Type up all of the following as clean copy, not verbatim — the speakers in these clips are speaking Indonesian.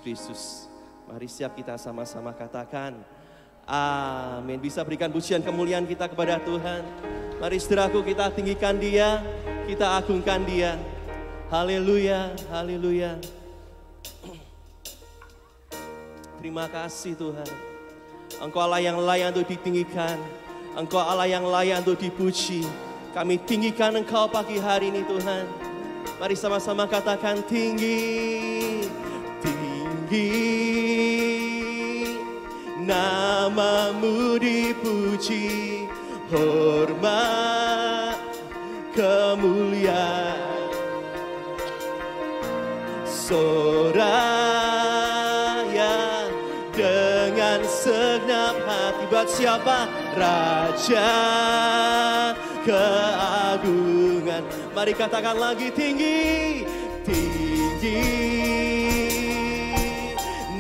Kristus. Mari siap kita sama-sama katakan amin. Bisa berikan pujian kemuliaan kita kepada Tuhan. Mari saudaraku, kita tinggikan Dia, kita agungkan Dia. Haleluya, haleluya. Terima kasih Tuhan. Engkau Allah yang layak untuk ditinggikan. Engkau Allah yang layak untuk dipuji. Kami tinggikan Engkau pagi hari ini Tuhan. Mari sama-sama katakan tinggi, tinggi. Namamu dipuji, hormat, kemuliaan. Soraya dengan segenap hati. Buat siapa? Raja keagungan. Mari katakan lagi tinggi, tinggi.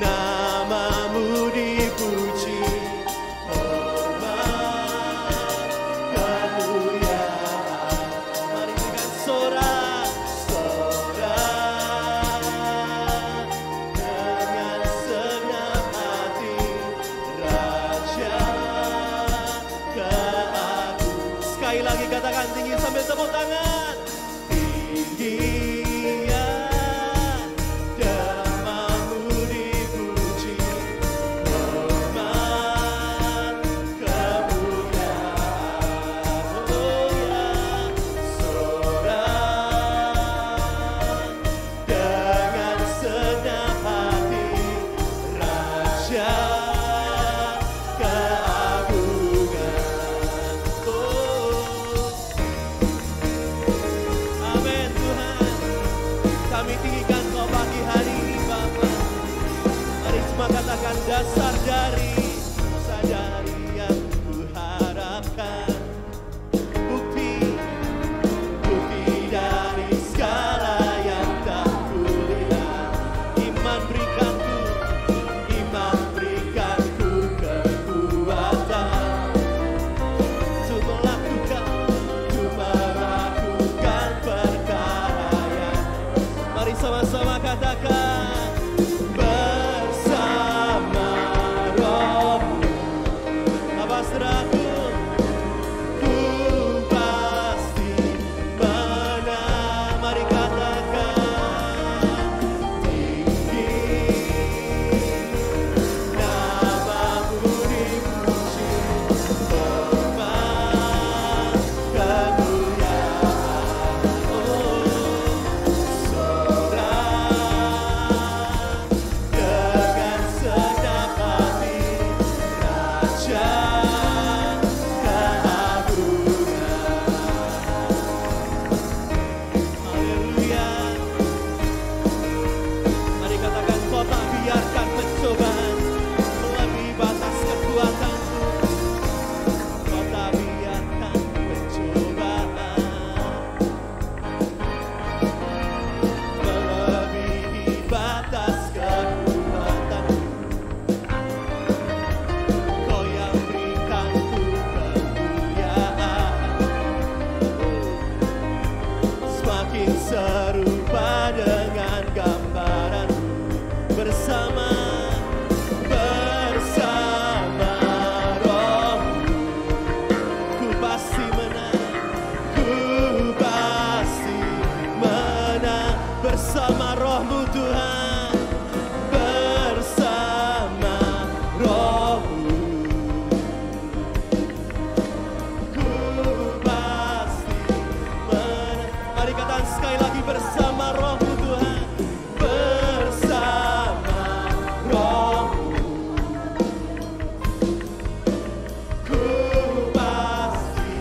Namamu dipuji, hormat, kemuliaan. Mari dengan sorak, sorak dengan segenap hati. Raja keagungan. Sekali lagi katakan tinggi sambil tepuk tangan. Tinggi. Katakan dasar dari yang kuharapkan. Bukti dari segala yang tak kulihat. Iman berikanku kekuatan untuk melakukan perkara yang. Mari sama-sama katakan. Bersama rohmu Tuhan, bersama rohmu, ku pasti menang. Mari katakan sekali lagi bersama rohmu Tuhan, bersama rohmu, ku pasti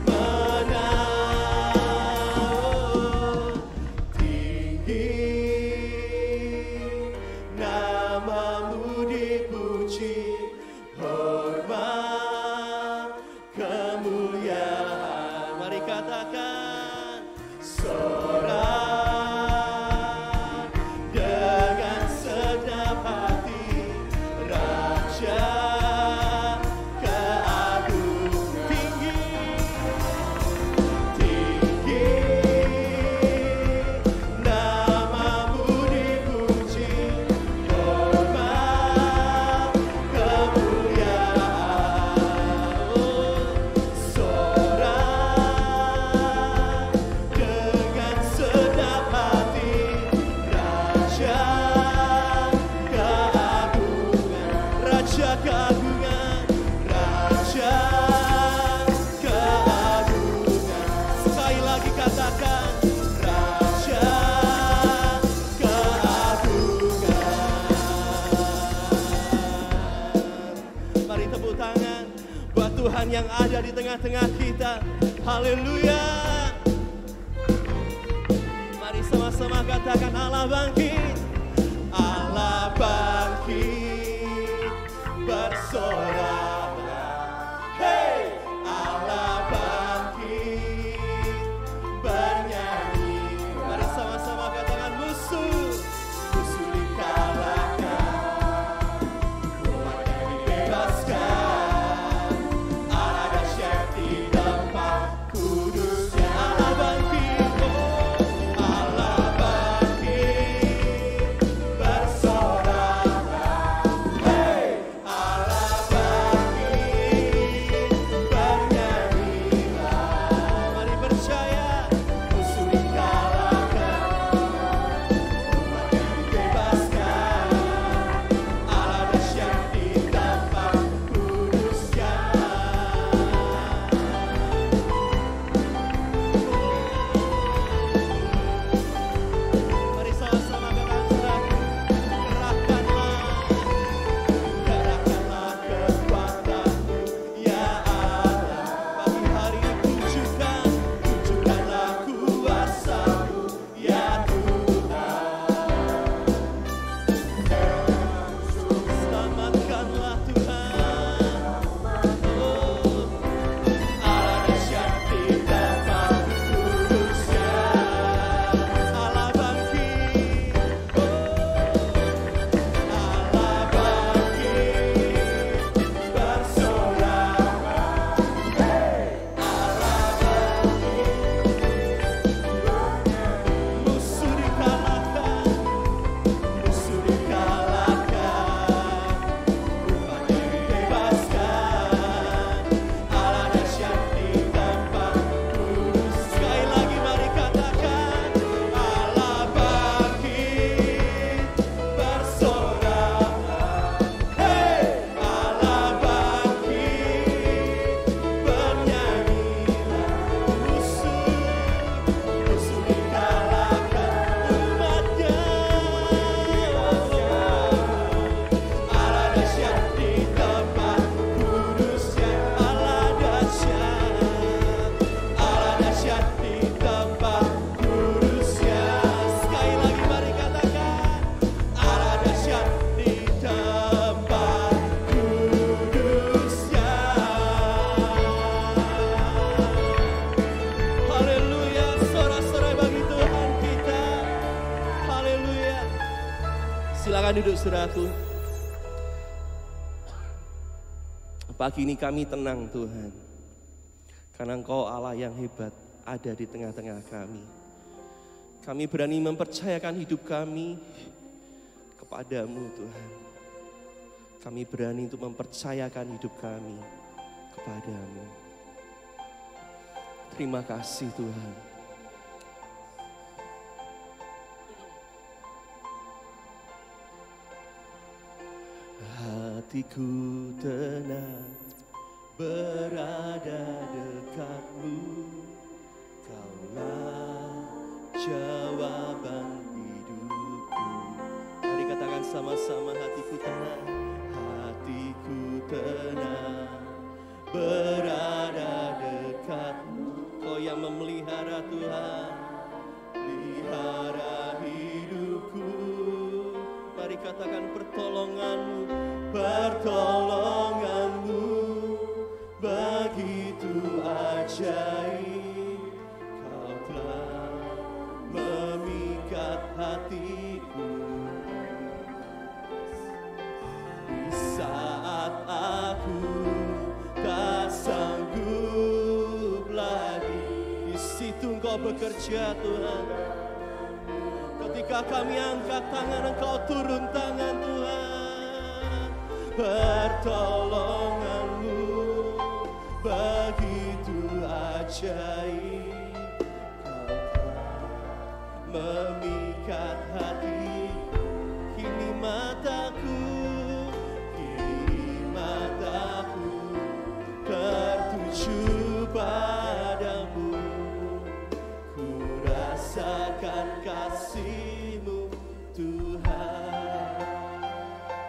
menang. Namamu dipuji, hormat, kemuliaan. Mari katakan sorak dengan segenap hati. Raja keagungan. Tinggi, tinggi. Namamu dipuji, Tuhan yang ada di tengah-tengah kita. Haleluya. Mari sama-sama katakan Allah bangkit. Allah bangkit bersorak. Hey, Allah bangkit bernyanyi. Mari sama-sama katakan musuh dikalahkan, umat yang dibebaskan. Allah dahsyat di tempat kudusnya. Allah bangkit, Allah bangkit bersorak. Hey, Allah bangkit bernyanyilah. Mari percaya, musuh dikalahkan, umat yang dibebaskan. Allah dahsyat di tempat kudusnya. Mari sama-sama katakan saudaraku, gerahkanlah kekuatanmu ya Allah. Pagi hari ini tunjukkanlah kuasamu ya Tuhan. Selamatkanlah Tuhan. Allah dahsyat di tempat kudusnya. Allah bangkit, Allah bangkit bersorak. Allah bangkit, musuh dikalahkan, umat yang dibebaskan. Allah dahsyat di tempat kudus. Sekali lagi mari katakan, Allah bangkit bersorak. Hey, Allah bangkit bernyanyilah. Musuh dikalahkan, umatnya. Allah dahsyat di tempat kudusnya. Allah dahsyat di tempat kudusnya. Sekali lagi mari katakan, Allah dahsyat di tempat kudusnya. Haleluya, sorak-sorai bagi Tuhan kita. Haleluya. Silakan duduk saudaraku. Pagi ini kami tenang Tuhan, karena Engkau Allah yang hebat ada di tengah-tengah kami. Kami berani mempercayakan hidup kami kepadamu Tuhan. Kami berani untuk mempercayakan hidup kami kepadamu. Terima kasih Tuhan. Hatiku tenang berada dekatmu. Kaulah jawaban hidupku. Mari katakan sama-sama, hatiku tenang. Hatiku tenang berada dekatmu. Kau yang memelihara Tuhan, pelihara hidupku. Mari katakan pertolonganmu, pertolonganmu begitu ajaib. Kau telah memikat hatiku di saat aku tak sanggup lagi. Di situ Engkau bekerja Tuhan. Ketika kami angkat tangan, Engkau turun tangan Tuhan. Pertolonganmu begitu ajaib. Kau telah memikat hati. Kini mataku tertuju padamu. Ku rasakan kasih-Mu Tuhan.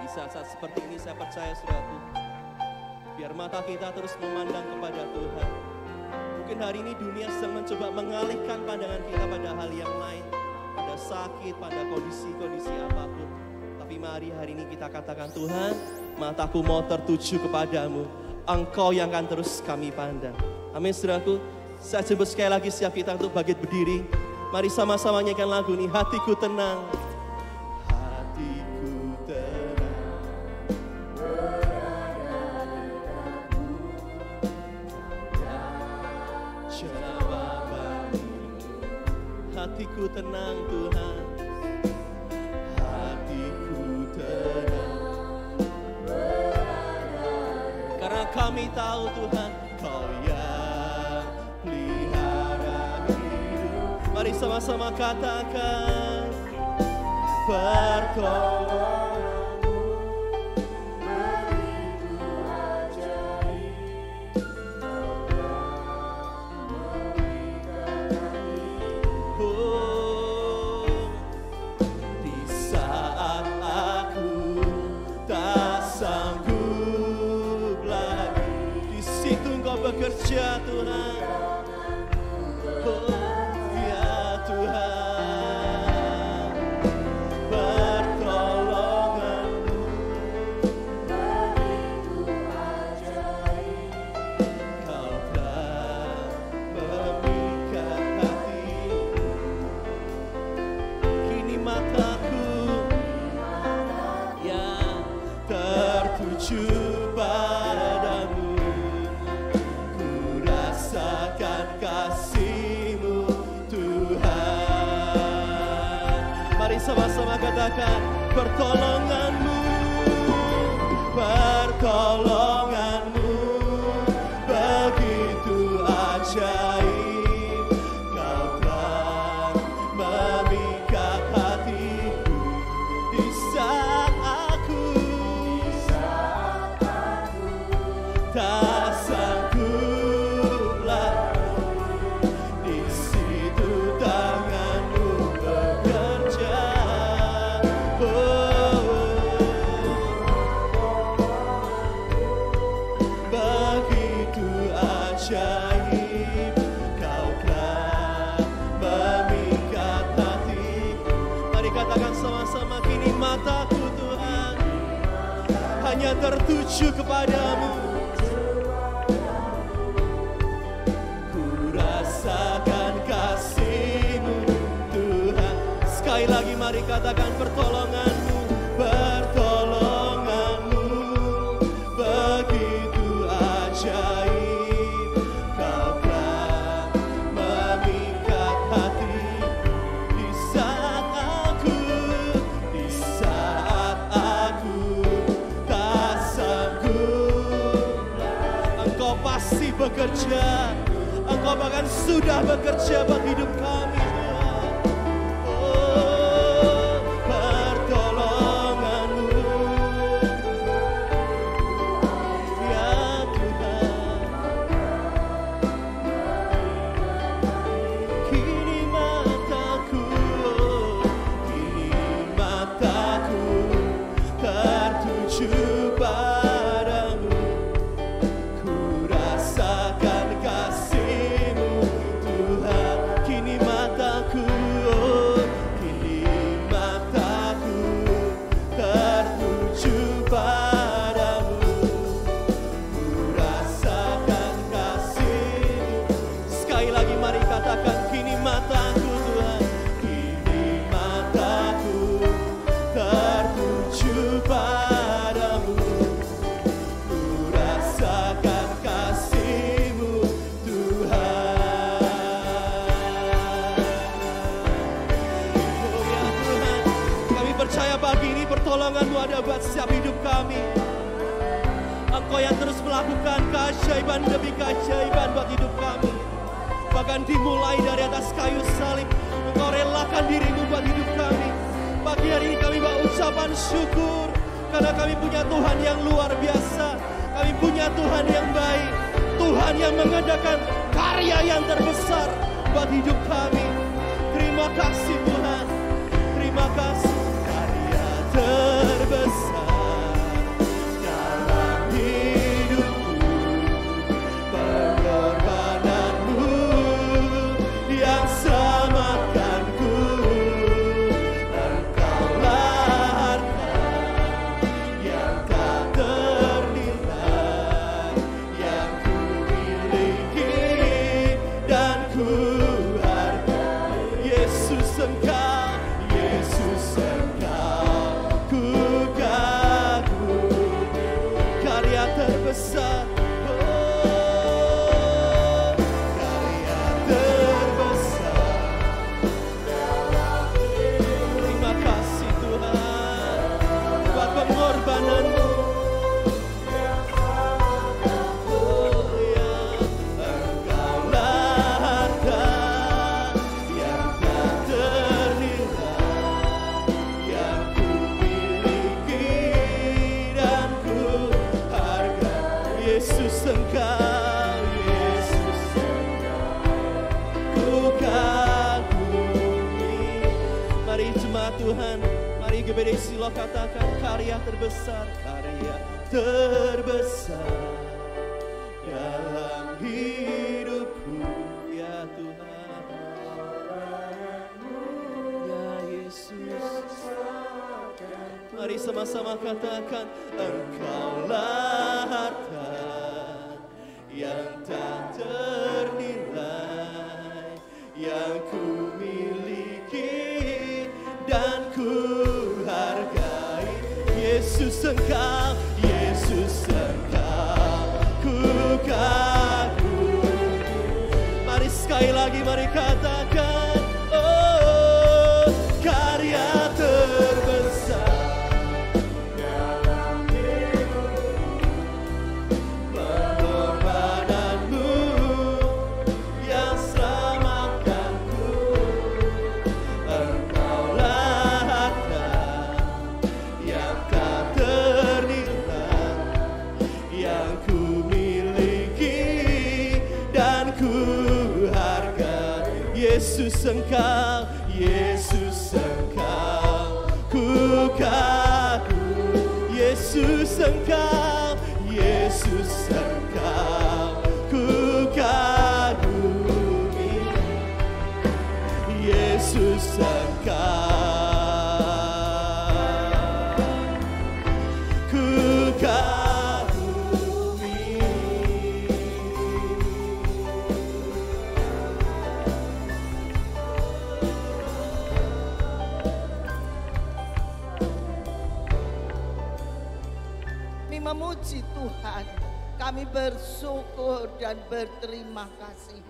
Di saat-saat seperti ini saya percaya saudaraku, Biar mata kita terus memandang kepada Tuhan. Mungkin hari ini dunia sedang mencoba mengalihkan pandangan kita pada hal yang lain, pada sakit, pada kondisi-kondisi apapun. Tapi mari hari ini kita katakan, Tuhan, mataku mau tertuju kepadamu. Engkau yang akan terus kami pandang. Amin, saudaraku. Saya jemput sekali lagi siap kita untuk bangkit berdiri. Mari sama-sama nyanyikan lagu ini, hatiku tenang. Hatiku tenang. Hatiku tenang, Tuhan. Hatiku tenang. Karena kami tahu, Tuhan, Kau yang pelihara hidup. Mari sama-sama katakan, pertolonganmu begitu ajaib. Di saat aku tak sanggup lagi, di situ Engkau bekerja, Tuhan. Ya Tuhan, pertolonganmu begitu ajaib. Kau telah memikat hatiku. Kini mataku yang tertuju padamu. Ku rasakan kasih-Mu, Tuhan. Mari sama-sama katakan, pertolongan-Mu, pertolongan-Mu begitu ajaib. Kau telah memikat hatiku. Di saat aku tak sanggup lagi, di situ tangan-Mu bekerja. Begitu ajaib, Kau telah memikat hatiku. Mari katakan sama-sama, kini mataku, Tuhan, hanya tertuju kepadamu. Ku rasakan kasih-Mu, Tuhan. Sekali lagi mari katakan, pertolongan-Mu, pertolongan-Mu begitu ajaib. Kau telah memikat hatiku. Di saat aku tak sanggup, Engkau pasti bekerja. Engkau bahkan sudah bekerja buat hidup kami, Tuhan. Oh, pertolongan-Mu, ya Tuhan. Kini mataku tertuju padamu. Ku rasakan kasih-Mu, Tuhan. Kini mataku tertuju padamu. Ku rasakan kasih-Mu. Sekali lagi mari katakan, kini mataku, Tuhan. Kini mataku tertuju padamu. Ku rasakan kasih-Mu, Tuhan. Oh ya Tuhan, kami percaya pagi ini pertolongan-Mu ada buat setiap hidup kami. Engkau yang terus melakukan keajaiban demi keajaiban buat hidup kami. Bahkan dimulai dari atas kayu salib, Engkau relakan diri-Mu buat hidup kami. Pagi hari ini kami bawa ucapan syukur, karena kami punya Tuhan yang luar biasa. Kami punya Tuhan yang baik, Tuhan yang mengadakan karya yang terbesar buat hidup kami. Terima kasih Tuhan, terima kasih. Karya terbesar dalam hidupku Tuhan. Mari geberesi lo katakan karya terbesar dalam hidupku ya Tuhan. Ya Yesus, mari sama-sama katakan Engkaulah harta yang tak ternilai, yang ku miliki dan ku hargai. Yesus Engkau, Yesus Engkau ku kagumi. Mari sekali lagi, mari katakan oh karya terbesar dalam hidupku, pengorbananmu yang selamatkanku. Engkaulah harta yang tak ternilai, yang ku miliki dan ku hargai. Yesus Engkau, Yesus Engkau ku kagumi. Yesus Engkau, Yesus Engkau ku kagumi. Yesus Engkau ku kagumi. Kami memuji Tuhan, kami bersyukur dan berterima kasih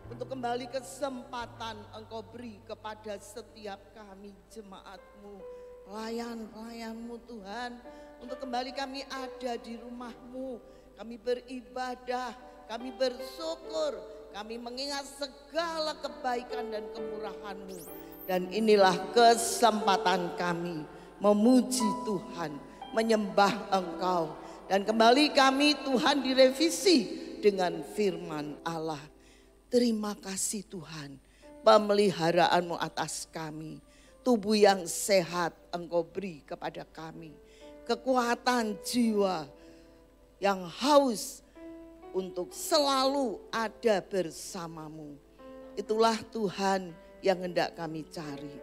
untuk kembali kesempatan Engkau beri kepada setiap kami jemaat-Mu, pelayan-pelayan-Mu Tuhan, untuk kembali kami ada di rumah-Mu, kami beribadah, kami bersyukur, kami mengingat segala kebaikan dan kemurahan-Mu. Dan inilah kesempatan kami memuji Tuhan, menyembah Engkau. Dan kembali kami Tuhan direvisi dengan firman Allah. Terima kasih Tuhan, pemeliharaanmu atas kami. Tubuh yang sehat Engkau beri kepada kami. Kekuatan jiwa yang haus untuk selalu ada bersamamu. Itulah Tuhan yang hendak kami cari.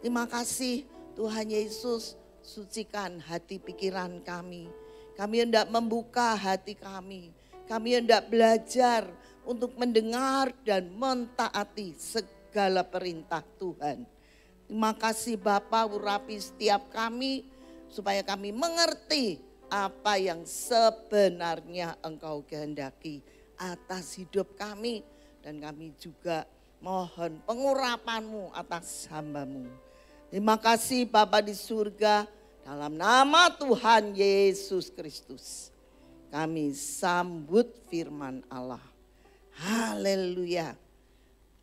Terima kasih Tuhan Yesus, sucikan hati pikiran kami. Kami hendak membuka hati kami. Kami hendak belajar untuk mendengar dan mentaati segala perintah Tuhan. Terima kasih Bapa, urapi setiap kami supaya kami mengerti apa yang sebenarnya Engkau kehendaki atas hidup kami. Dan kami juga mohon pengurapan-Mu atas hamba-Mu. Terima kasih Bapa di surga, dalam nama Tuhan Yesus Kristus kami sambut firman Allah. Haleluya.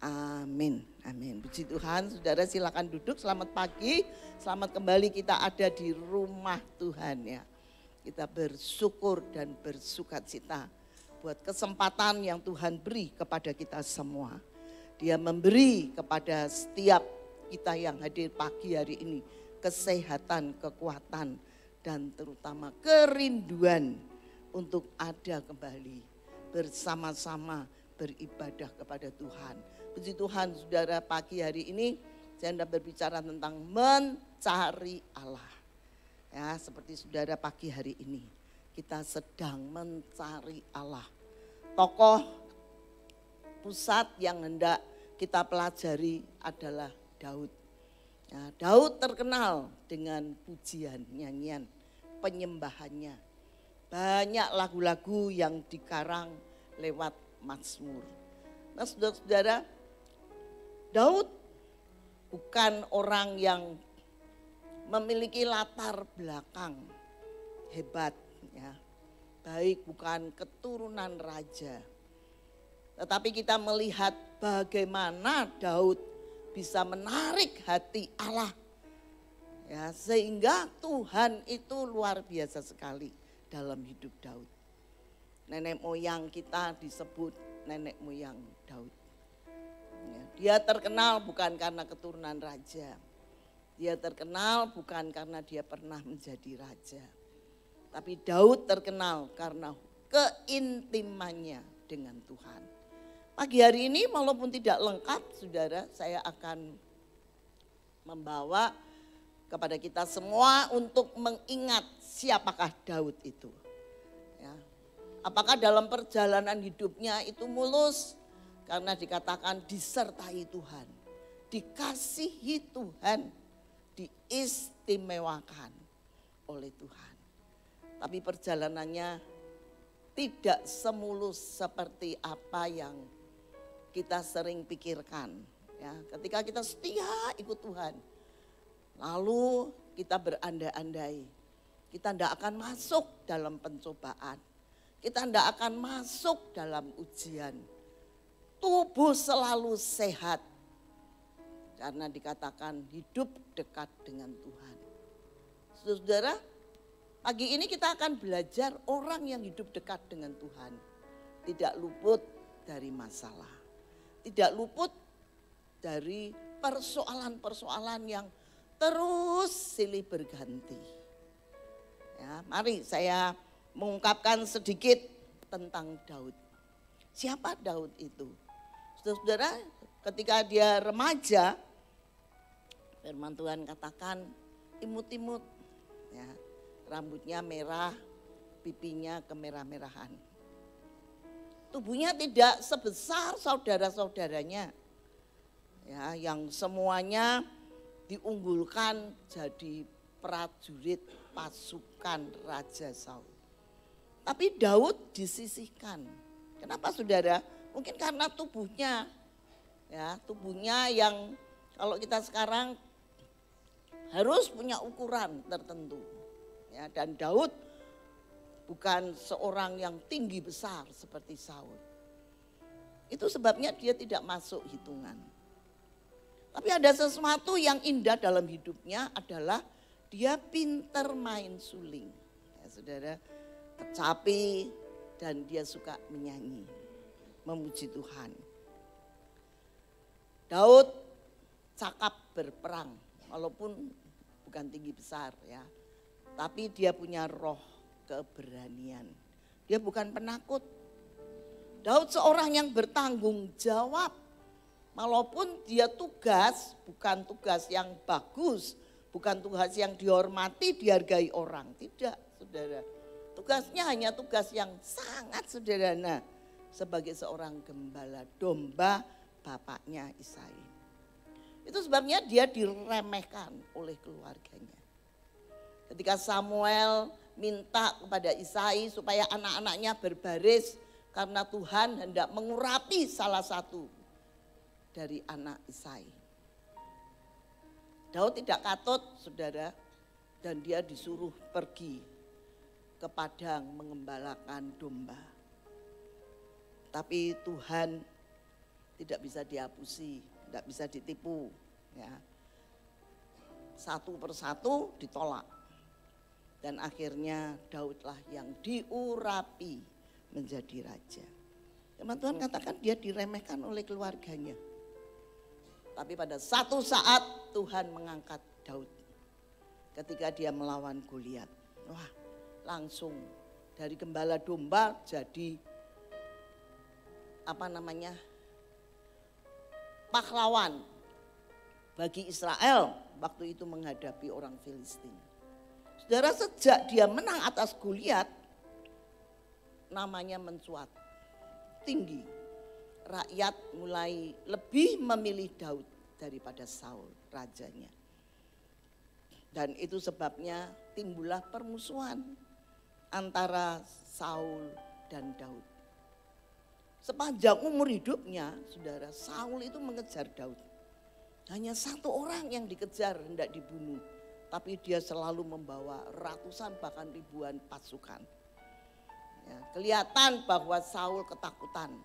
Amin. Amin. Puji Tuhan, saudara silakan duduk. Selamat pagi, selamat kembali kita ada di rumah Tuhan ya. Kita bersyukur dan bersukacita buat kesempatan yang Tuhan beri kepada kita semua. Dia memberi kepada setiap kita yang hadir pagi hari ini kesehatan, kekuatan, dan terutama kerinduan untuk ada kembali bersama-sama beribadah kepada Tuhan. Puji Tuhan, saudara, pagi hari ini saya hendak berbicara tentang mencari Allah. Ya, seperti saudara pagi hari ini kita sedang mencari Allah. Tokoh pusat yang hendak kita pelajari adalah Daud. Ya, Daud terkenal dengan pujian, nyanyian, penyembahannya. Banyak lagu-lagu yang dikarang lewat Mazmur. Nah saudara-saudara, Daud bukan orang yang memiliki latar belakang hebat, ya. Baik bukan keturunan raja. Tetapi kita melihat bagaimana Daud bisa menarik hati Allah. Ya, sehingga Tuhan itu luar biasa sekali dalam hidup Daud. Nenek moyang kita disebut nenek moyang Daud. Ya, dia terkenal bukan karena keturunan raja, Dia terkenal bukan karena dia pernah menjadi raja. Tapi Daud terkenal karena keintimannya dengan Tuhan. Pagi hari ini walaupun tidak lengkap saudara, saya akan membawa kepada kita semua untuk mengingat siapakah Daud itu. Ya. Apakah dalam perjalanan hidupnya itu mulus? Karena dikatakan disertai Tuhan, dikasihi Tuhan, diistimewakan oleh Tuhan. Tapi perjalanannya tidak semulus seperti apa yang kita sering pikirkan. Ya, ketika kita setia ikut Tuhan, lalu kita berandai-andai, kita tidak akan masuk dalam pencobaan, kita tidak akan masuk dalam ujian. Tubuh selalu sehat, karena dikatakan hidup dekat dengan Tuhan. Saudara, pagi ini kita akan belajar orang yang hidup dekat dengan Tuhan tidak luput dari masalah, tidak luput dari persoalan-persoalan yang terus silih berganti. Ya, mari saya mengungkapkan sedikit tentang Daud. Siapa Daud itu? Saudara, ketika dia remaja, firman Tuhan katakan imut-imut, ya, rambutnya merah, pipinya kemerah-merahan. Tubuhnya tidak sebesar saudara-saudaranya, ya, yang semuanya diunggulkan jadi prajurit pasukan Raja Saul. Tapi Daud disisihkan. Kenapa saudara? Mungkin karena tubuhnya, ya, tubuhnya yang kalau kita sekarang harus punya ukuran tertentu. Ya, dan Daud bukan seorang yang tinggi besar seperti Saul. Itu sebabnya dia tidak masuk hitungan. Tapi ada sesuatu yang indah dalam hidupnya adalah dia pintar main suling. Ya, saudara, kecapi dan dia suka menyanyi, memuji Tuhan. Daud cakap berperang, walaupun bukan tinggi besar ya. Tapi dia punya roh keberanian. Dia bukan penakut. Daud seorang yang bertanggung jawab. Walaupun dia tugas, bukan tugas yang bagus, bukan tugas yang dihormati, dihargai orang. Tidak, saudara. Tugasnya hanya tugas yang sangat sederhana. Sebagai seorang gembala domba bapaknya Isai. Itu sebabnya dia diremehkan oleh keluarganya. Ketika Samuel minta kepada Isai supaya anak-anaknya berbaris karena Tuhan hendak mengurapi salah satu dari anak Isai. Daud tidak katut, saudara, dan dia disuruh pergi ke padang mengembalakan domba. Tapi Tuhan tidak bisa dihapusi, tidak bisa ditipu. Ya. Satu persatu ditolak. Dan akhirnya Daudlah yang diurapi menjadi raja. Firman Tuhan katakan dia diremehkan oleh keluarganya. Tapi pada satu saat Tuhan mengangkat Daud. Ketika dia melawan Goliat. Wah, langsung dari gembala domba jadi pahlawan bagi Israel waktu itu menghadapi orang Filistin. Saudara, sejak dia menang atas Goliat, namanya mencuat tinggi. Rakyat mulai lebih memilih Daud daripada Saul, rajanya. Dan itu sebabnya timbullah permusuhan antara Saul dan Daud. Sepanjang umur hidupnya, saudara, Saul itu mengejar Daud. Hanya satu orang yang dikejar hendak dibunuh. Tapi dia selalu membawa ratusan bahkan ribuan pasukan. Ya, kelihatan bahwa Saul ketakutan.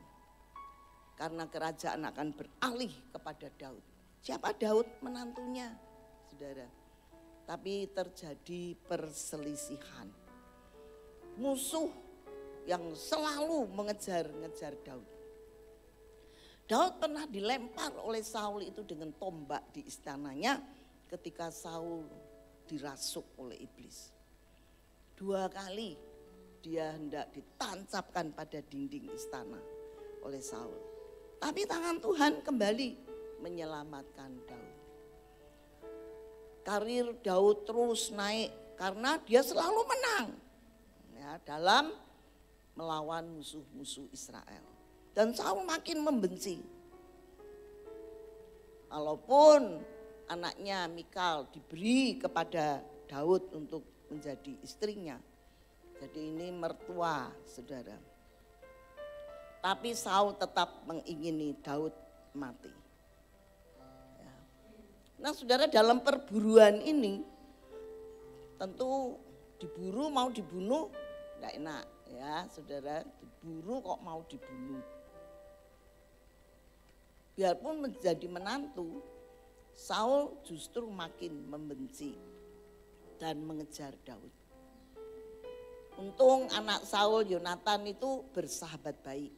Karena kerajaan akan beralih kepada Daud. Siapa Daud? Menantunya, saudara. Tapi terjadi perselisihan. Musuh yang selalu mengejar-ngejar Daud. Daud pernah dilempar oleh Saul itu dengan tombak di istananya ketika Saul dirasuk oleh iblis. 2 kali dia hendak ditancapkan pada dinding istana oleh Saul. Tapi tangan Tuhan kembali menyelamatkan Daud. Karir Daud terus naik karena dia selalu menang ya, dalam melawan musuh-musuh Israel. Dan Saul makin membenci. Walaupun anaknya Mikal diberi kepada Daud untuk menjadi istrinya. Jadi ini mertua, saudara. Tapi Saul tetap mengingini Daud mati. Ya. Nah saudara, dalam perburuan ini tentu diburu mau dibunuh enggak enak ya saudara. Diburu kok mau dibunuh. Biarpun menjadi menantu, Saul justru makin membenci dan mengejar Daud. Untung anak Saul, Yonatan itu bersahabat baik.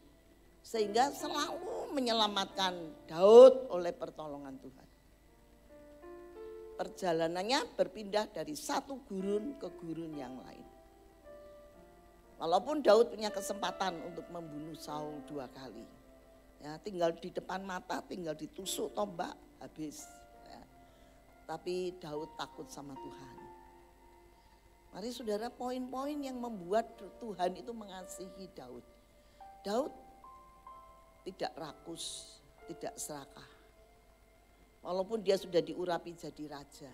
Sehingga selalu menyelamatkan Daud oleh pertolongan Tuhan. Perjalanannya berpindah dari satu gurun ke gurun yang lain. Walaupun Daud punya kesempatan untuk membunuh Saul 2 kali. Ya, tinggal di depan mata, tinggal ditusuk tombak, habis. Ya. Tapi Daud takut sama Tuhan. Mari saudara, poin-poin yang membuat Tuhan itu mengasihi Daud. Daud tidak rakus, tidak serakah. Walaupun dia sudah diurapi jadi raja.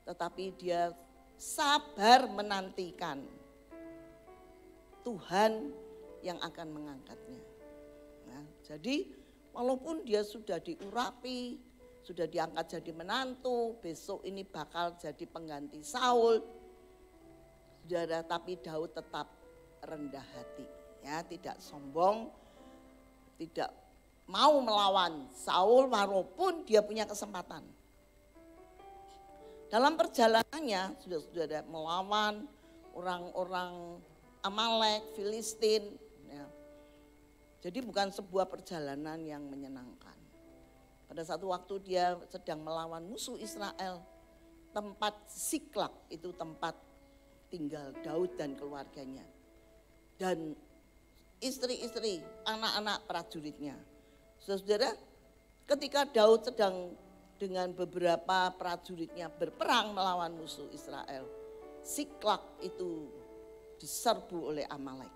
Tetapi dia sabar menantikan Tuhan yang akan mengangkatnya. Nah, jadi walaupun dia sudah diurapi, sudah diangkat jadi menantu, besok ini bakal jadi pengganti Saul. Saudara, tapi Daud tetap rendah hati, ya, tidak sombong, tidak mau melawan Saul walaupun dia punya kesempatan. Dalam perjalanannya sudah melawan orang-orang Amalek, Filistin. Ya. Jadi bukan sebuah perjalanan yang menyenangkan. Pada satu waktu dia sedang melawan musuh Israel, tempat Siklak itu tempat tinggal Daud dan keluarganya. Dan istri-istri, anak-anak prajuritnya. Saudara, ketika Daud sedang dengan beberapa prajuritnya berperang melawan musuh Israel, Siklak itu diserbu oleh Amalek.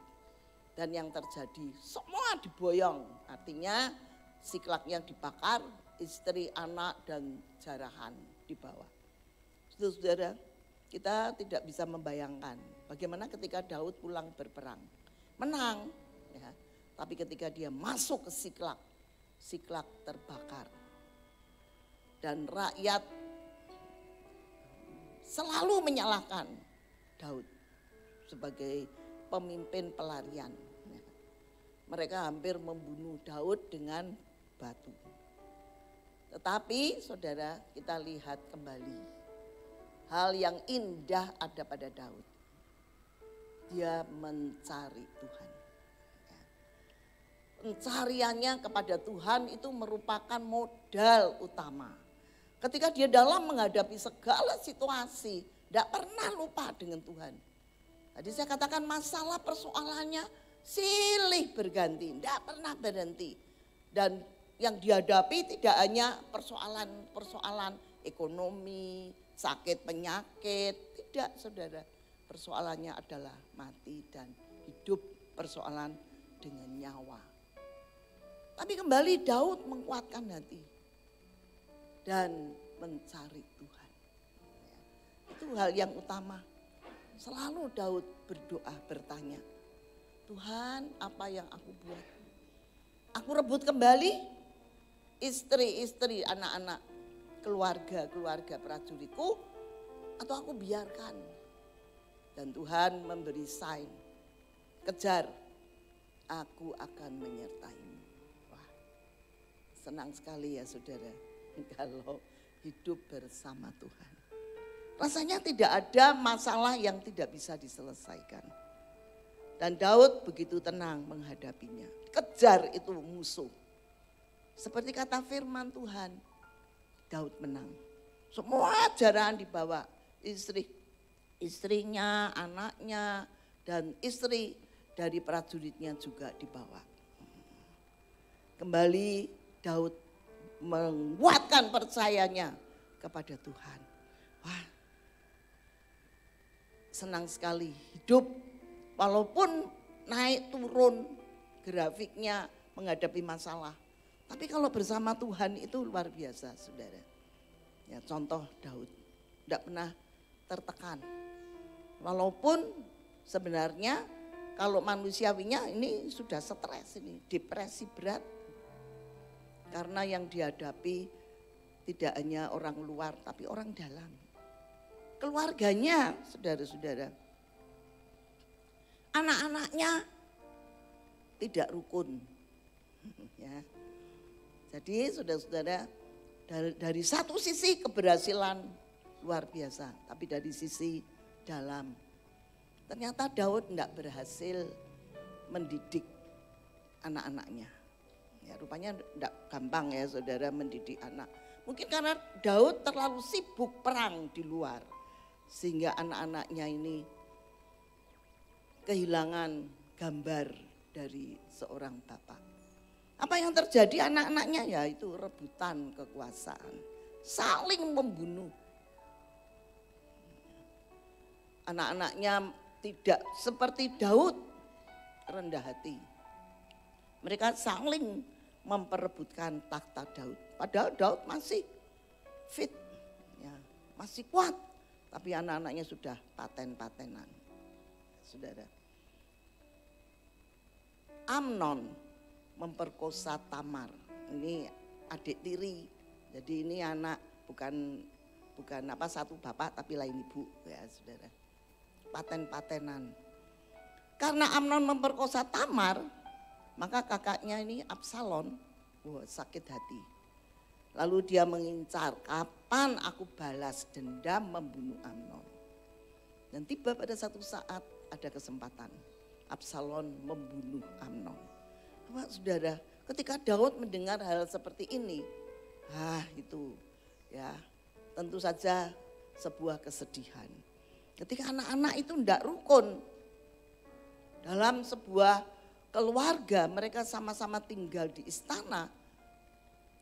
Dan yang terjadi semua diboyong, artinya Siklak yang dibakar, istri, anak, dan jarahan di bawah. Saudara, kita tidak bisa membayangkan bagaimana ketika Daud pulang berperang. Menang, ya, tapi ketika dia masuk ke Siklak, Siklak terbakar. Dan rakyat selalu menyalahkan Daud sebagai pemimpin pelarian. Mereka hampir membunuh Daud dengan batu. Tetapi saudara, kita lihat kembali hal yang indah ada pada Daud. Dia mencari Tuhan. Pencariannya kepada Tuhan itu merupakan modal utama. Ketika dia dalam menghadapi segala situasi, tidak pernah lupa dengan Tuhan. Tadi saya katakan masalah persoalannya silih berganti, tidak pernah berhenti. Dan yang dihadapi tidak hanya persoalan ekonomi, sakit penyakit, tidak saudara. Persoalannya adalah mati dan hidup, persoalan dengan nyawa. Tapi kembali Daud menguatkan hati dan mencari Tuhan. Itu hal yang utama. Selalu Daud berdoa bertanya, Tuhan apa yang aku buat? Aku rebut kembali istri-istri, anak-anak, keluarga prajuritku, atau aku biarkan? Dan Tuhan memberi sign, kejar, aku akan menyertaimu. Wah, senang sekali ya saudara, kalau hidup bersama Tuhan. Rasanya tidak ada masalah yang tidak bisa diselesaikan. Dan Daud begitu tenang menghadapinya. Kejar itu musuh. Seperti kata firman Tuhan, Daud menang. Semua jarahan dibawa, istrinya, anaknya, dan istri dari prajuritnya juga dibawa. Kembali Daud menguatkan percayanya kepada Tuhan. Wah, senang sekali hidup walaupun naik turun grafiknya menghadapi masalah. Tapi kalau bersama Tuhan itu luar biasa, saudara. Ya, contoh Daud, tidak pernah tertekan. Walaupun sebenarnya kalau manusiawinya ini sudah stres, ini depresi berat. Karena yang dihadapi tidak hanya orang luar tapi orang dalam. Keluarganya, saudara-saudara. Anak-anaknya tidak rukun. Ya. Jadi saudara-saudara, dari satu sisi keberhasilan luar biasa, tapi dari sisi dalam. Ternyata Daud tidak berhasil mendidik anak-anaknya. Ya, rupanya tidak gampang ya saudara mendidik anak. Mungkin karena Daud terlalu sibuk perang di luar. Sehingga anak-anaknya ini kehilangan gambar dari seorang bapak. Apa yang terjadi anak-anaknya ya itu rebutan kekuasaan. Saling membunuh. Anak-anaknya tidak seperti Daud rendah hati. Mereka saling memperebutkan takhta Daud. Padahal Daud masih fit, ya, masih kuat. Tapi anak-anaknya sudah paten-patenan. Saudara. Amnon memperkosa Tamar. Ini adik tiri. Jadi ini anak bukan satu bapak tapi lain ibu ya saudara. Paten-patenan. Karena Amnon memperkosa Tamar, maka kakaknya ini Absalom sakit hati. Lalu dia mengincar kapan aku balas dendam membunuh Amnon. Dan tiba pada satu saat ada kesempatan. Absalom membunuh Amnon. Bapak saudara, ketika Daud mendengar hal seperti ini, itu ya tentu saja sebuah kesedihan. Ketika anak-anak itu tidak rukun dalam sebuah keluarga, mereka sama-sama tinggal di istana,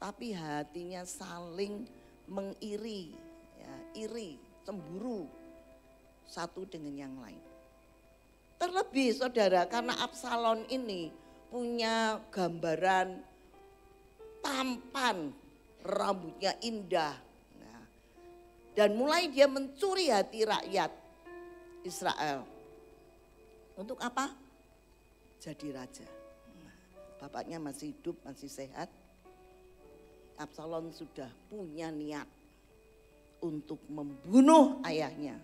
tapi hatinya saling mengiri, ya, iri, cemburu satu dengan yang lain. Terlebih saudara, karena Absalom ini punya gambaran tampan, rambutnya indah. Nah, dan mulai dia mencuri hati rakyat Israel. Untuk apa? Jadi raja. Nah, bapaknya masih hidup, masih sehat. Absalom sudah punya niat untuk membunuh ayahnya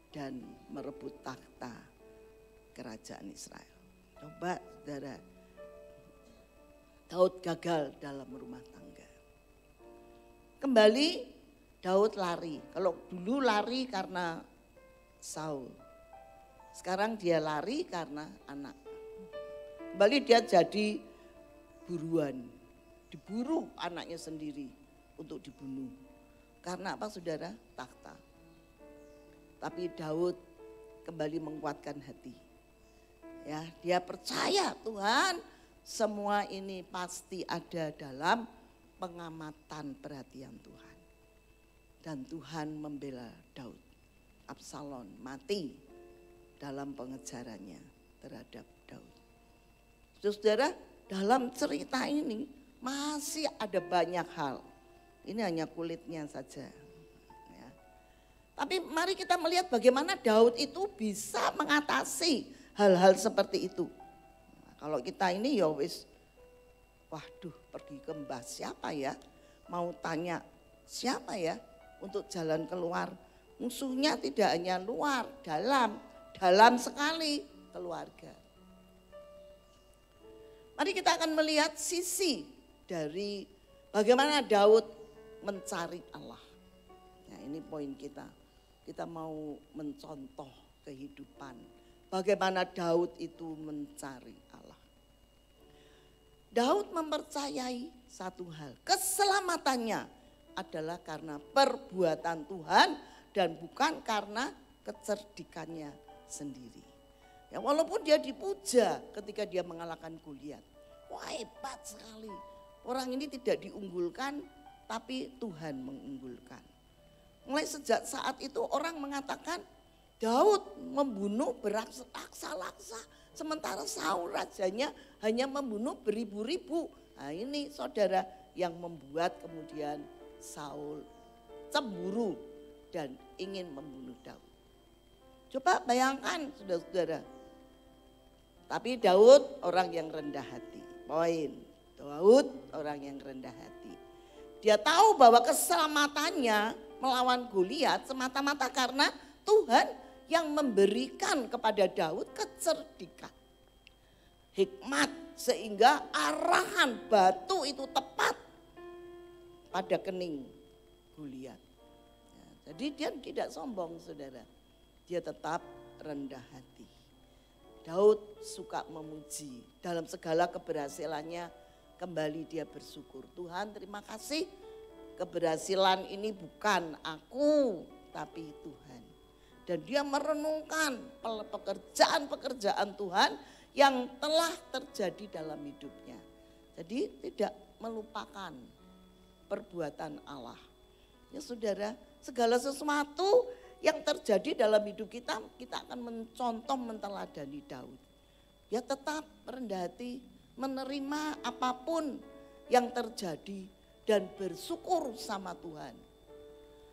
dan merebut takhta kerajaan Israel. Coba saudara, Daud gagal dalam rumah tangga. Kembali Daud lari. Kalau dulu lari karena Saul, sekarang dia lari karena anak. Kembali dia jadi buruan, diburu anaknya sendiri untuk dibunuh. Karena apa saudara? Takhta. Tapi Daud kembali menguatkan hati. Ya, dia percaya Tuhan semua ini pasti ada dalam pengamatan perhatian Tuhan. Dan Tuhan membela Daud. Absalom mati dalam pengejarannya terhadap Daud. Saudara, dalam cerita ini masih ada banyak hal. Ini hanya kulitnya saja. Ya. Tapi mari kita melihat bagaimana Daud itu bisa mengatasi hal-hal seperti itu. Nah, kalau kita ini ya wis, waduh pergi ke mbah siapa ya, mau tanya siapa ya untuk jalan keluar. Musuhnya tidak hanya luar, dalam sekali keluarga. Mari kita akan melihat sisi dari bagaimana Daud mencari Allah. Nah, ini poin kita. Kita mau mencontoh kehidupan. Bagaimana Daud itu mencari Allah. Daud mempercayai satu hal, keselamatannya adalah karena perbuatan Tuhan dan bukan karena kecerdikannya sendiri. Ya, walaupun dia dipuja ketika dia mengalahkan Goliat. Wah, hebat sekali. Orang ini tidak diunggulkan tapi Tuhan mengunggulkan. Mulai sejak saat itu orang mengatakan Daud membunuh beraksa-laksa. Sementara Saul rajanya hanya membunuh beribu-ribu. Nah ini saudara yang membuat kemudian Saul cemburu dan ingin membunuh Daud. Coba bayangkan saudara-saudara. Tapi Daud orang yang rendah hati. Poin, Daud orang yang rendah hati. Dia tahu bahwa keselamatannya melawan Goliat semata-mata karena Tuhan yang memberikan kepada Daud kecerdikan, hikmat, sehingga arahan batu itu tepat pada kening Goliat. Ya, jadi dia tidak sombong saudara, dia tetap rendah hati. Daud suka memuji, dalam segala keberhasilannya kembali dia bersyukur. Tuhan terima kasih, keberhasilan ini bukan aku tapi Tuhan. Dan dia merenungkan pekerjaan-pekerjaan Tuhan yang telah terjadi dalam hidupnya. Jadi tidak melupakan perbuatan Allah. Ya saudara, segala sesuatu yang terjadi dalam hidup kita, kita akan mencontoh menteladani Daud. Ya tetap rendah hati, menerima apapun yang terjadi dan bersyukur sama Tuhan.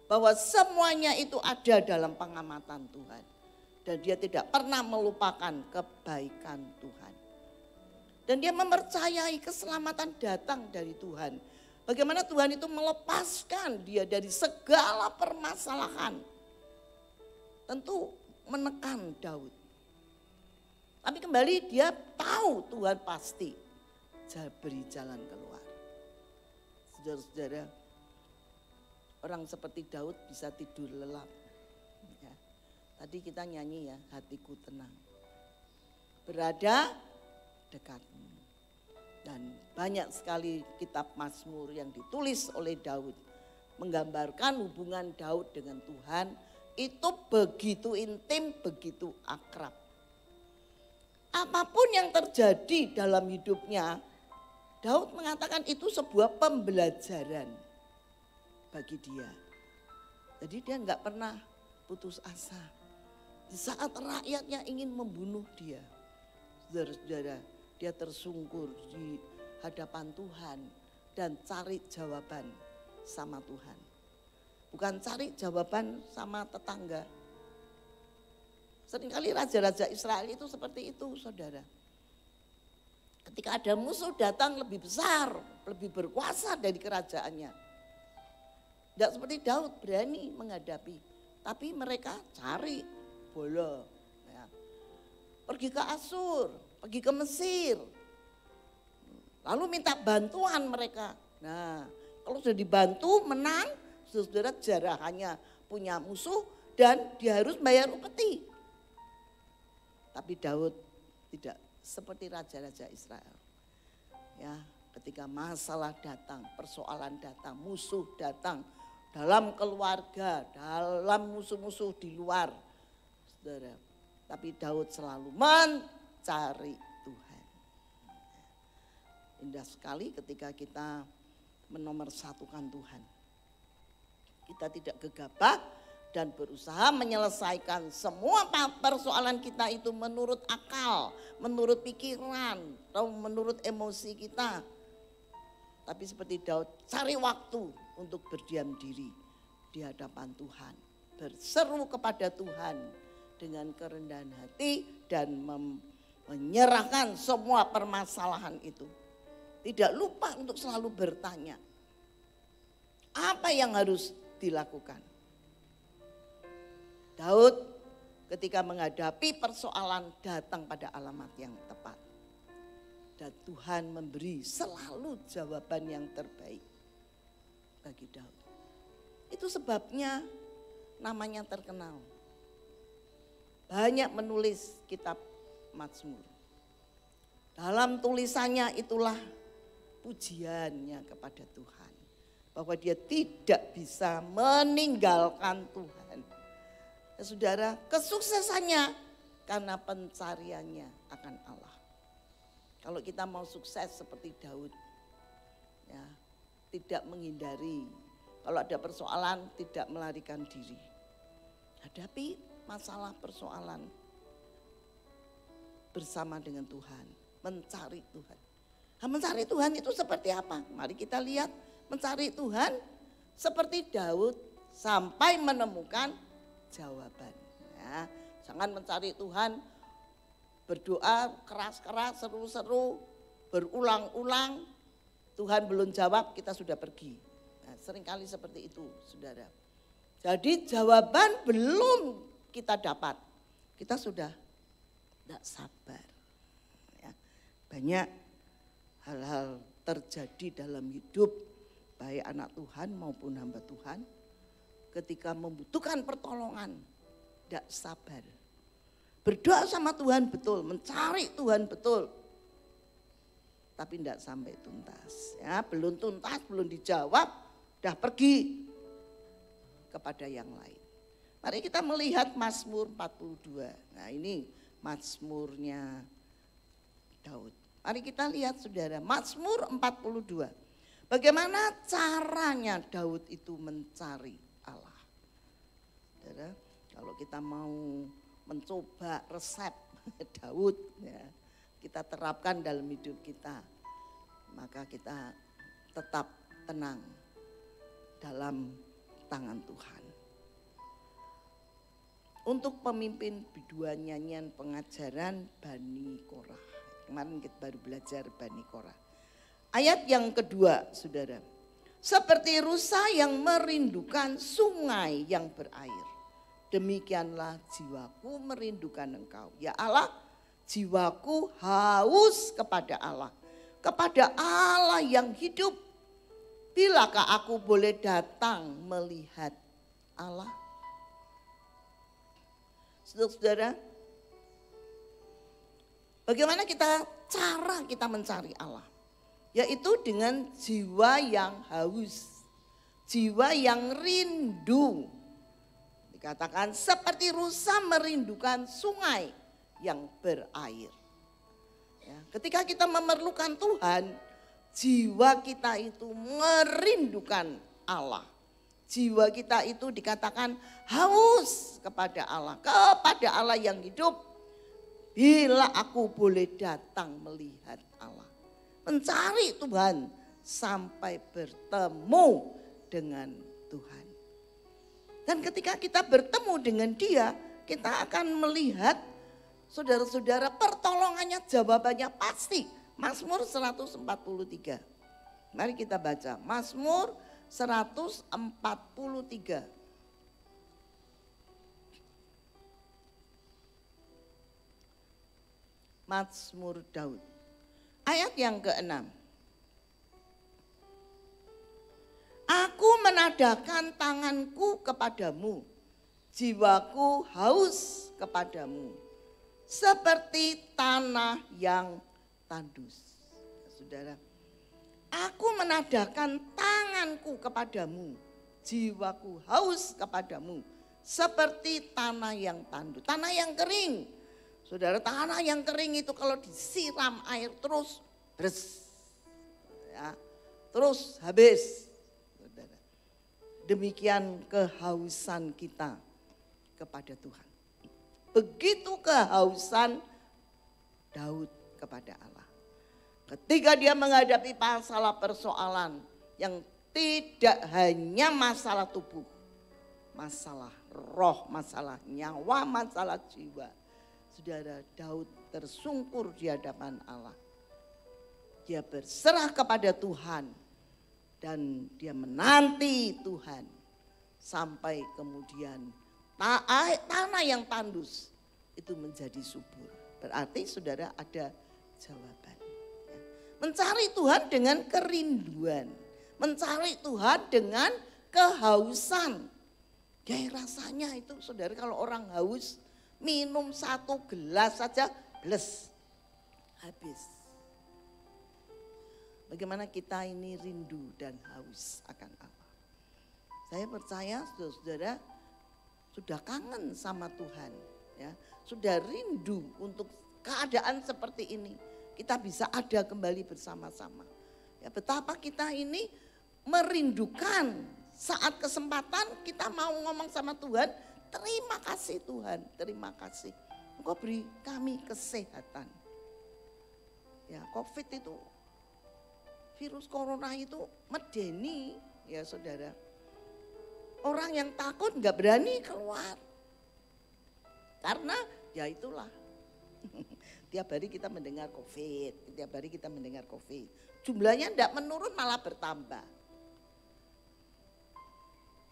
Bahwa semuanya itu ada dalam pengamatan Tuhan. Dan dia tidak pernah melupakan kebaikan Tuhan. Dan dia mempercayai keselamatan datang dari Tuhan. Bagaimana Tuhan itu melepaskan dia dari segala permasalahan. Tentu menekan Daud. Tapi kembali dia tahu Tuhan pasti beri jalan keluar. Saudara-saudara, orang seperti Daud bisa tidur lelap. Ya. Tadi kita nyanyi ya, hatiku tenang. Berada dekatmu. Dan banyak sekali kitab Mazmur yang ditulis oleh Daud. Menggambarkan hubungan Daud dengan Tuhan itu begitu intim, begitu akrab. Apapun yang terjadi dalam hidupnya, Daud mengatakan itu sebuah pembelajaran bagi dia. Jadi dia enggak pernah putus asa. Di saat rakyatnya ingin membunuh dia, saudara-saudara, dia tersungkur di hadapan Tuhan dan cari jawaban sama Tuhan. Bukan cari jawaban sama tetangga. Seringkali raja-raja Israel itu seperti itu, saudara. Ketika ada musuh datang lebih besar, lebih berkuasa dari kerajaannya. Tidak seperti Daud berani menghadapi, tapi mereka cari bola. Ya. Pergi ke Asyur, pergi ke Mesir, lalu minta bantuan mereka. Nah, kalau sudah dibantu menang, saudara jarahannya punya musuh dan dia harus bayar upeti. Tapi Daud tidak seperti raja-raja Israel. Ya, ketika masalah datang, persoalan datang, musuh datang, dalam keluarga, dalam musuh-musuh di luar, saudara. Tapi Daud selalu mencari Tuhan. Indah sekali ketika kita menomorsatukan Tuhan. Kita tidak gegabah dan berusaha menyelesaikan semua persoalan kita itu menurut akal, menurut pikiran, atau menurut emosi kita. Tapi seperti Daud, cari waktu untuk berdiam diri di hadapan Tuhan. Berseru kepada Tuhan dengan kerendahan hati dan menyerahkan semua permasalahan itu. Tidak lupa untuk selalu bertanya, apa yang harus dilakukan? Daud ketika menghadapi persoalan datang pada alamat yang tepat. Dan Tuhan memberi selalu jawaban yang terbaik bagi Daud. Itu sebabnya namanya terkenal. Banyak menulis kitab Mazmur. Dalam tulisannya itulah pujiannya kepada Tuhan. bahwa dia tidak bisa meninggalkan Tuhan. Ya, saudara, kesuksesannya karena pencariannya akan Allah. Kalau kita mau sukses seperti Daud, ya, tidak menghindari. Kalau ada persoalan tidak melarikan diri. Hadapi masalah persoalan bersama dengan Tuhan, mencari Tuhan. Nah, mencari Tuhan itu seperti apa? Mari kita lihat. Mencari Tuhan seperti Daud sampai menemukan jawaban. Ya, jangan mencari Tuhan berdoa keras-keras, seru-seru, berulang-ulang. Tuhan belum jawab, kita sudah pergi. Nah, seringkali seperti itu, saudara. Jadi jawaban belum kita dapat, kita sudah tidak sabar. Ya, banyak hal-hal terjadi dalam hidup baik anak Tuhan maupun hamba Tuhan, ketika membutuhkan pertolongan, tidak sabar. Berdoa sama Tuhan betul, mencari Tuhan betul, tapi tidak sampai tuntas. Ya, belum tuntas, belum dijawab, udah pergi kepada yang lain. Mari kita melihat Mazmur 42. Nah, ini Mazmurnya Daud. Mari kita lihat saudara, Mazmur 42. Bagaimana caranya Daud itu mencari Allah. Saudara, kalau kita mau mencoba resep Daud, ya, kita terapkan dalam hidup kita, maka kita tetap tenang dalam tangan Tuhan. Untuk pemimpin biduan nyanyian pengajaran Bani Korah. Kemarin kita baru belajar Bani Korah. Ayat yang kedua, saudara. Seperti rusa yang merindukan sungai yang berair, demikianlah jiwaku merindukan Engkau. Ya Allah, jiwaku haus kepada Allah yang hidup. Bilakah aku boleh datang melihat Allah? Saudara, bagaimana cara kita mencari Allah? Yaitu dengan jiwa yang haus, jiwa yang rindu. Dikatakan seperti rusa merindukan sungai yang berair. Ya, ketika kita memerlukan Tuhan, jiwa kita itu merindukan Allah. Jiwa kita itu dikatakan haus kepada Allah yang hidup. Bila aku boleh datang melihat Allah. Mencari Tuhan sampai bertemu dengan Tuhan. Dan ketika kita bertemu dengan Dia, kita akan melihat saudara-saudara pertolongannya, jawabannya pasti. Mazmur 143. Mari kita baca Mazmur 143. Mazmur Daud. Ayat yang ke-6. Aku menadahkan tanganku kepadamu, jiwaku haus kepadamu, seperti tanah yang tandus. Saudara, aku menadahkan tanganku kepadamu, jiwaku haus kepadamu, seperti tanah yang tandus, tanah yang kering. Saudara, tanah yang kering itu kalau disiram air terus beres, ya, terus habis. Saudara, demikian kehausan kita kepada Tuhan. Begitu kehausan Daud kepada Allah. Ketika dia menghadapi masalah persoalan yang tidak hanya masalah tubuh, masalah roh, masalah nyawa, masalah jiwa. Saudara, Daud tersungkur di hadapan Allah. Dia berserah kepada Tuhan dan dia menanti Tuhan sampai kemudian tanah yang tandus itu menjadi subur. Berarti saudara ada jawaban. Mencari Tuhan dengan kerinduan, mencari Tuhan dengan kehausan. Kayak rasanya itu saudara, kalau orang haus minum 1 gelas saja, bles, habis. Bagaimana kita ini rindu dan haus akan Allah. Saya percaya saudara-saudara sudah kangen sama Tuhan, ya, sudah rindu untuk keadaan seperti ini. Kita bisa ada kembali bersama-sama. Ya, betapa kita ini merindukan saat kesempatan kita mau ngomong sama Tuhan, terima kasih Tuhan, terima kasih. Engkau beri kami kesehatan. Ya, COVID itu, virus corona itu medeni, ya saudara. Orang yang takut nggak berani keluar. Karena ya itulah. Tiap hari kita mendengar COVID, tiap hari kita mendengar COVID. Jumlahnya tidak menurun malah bertambah.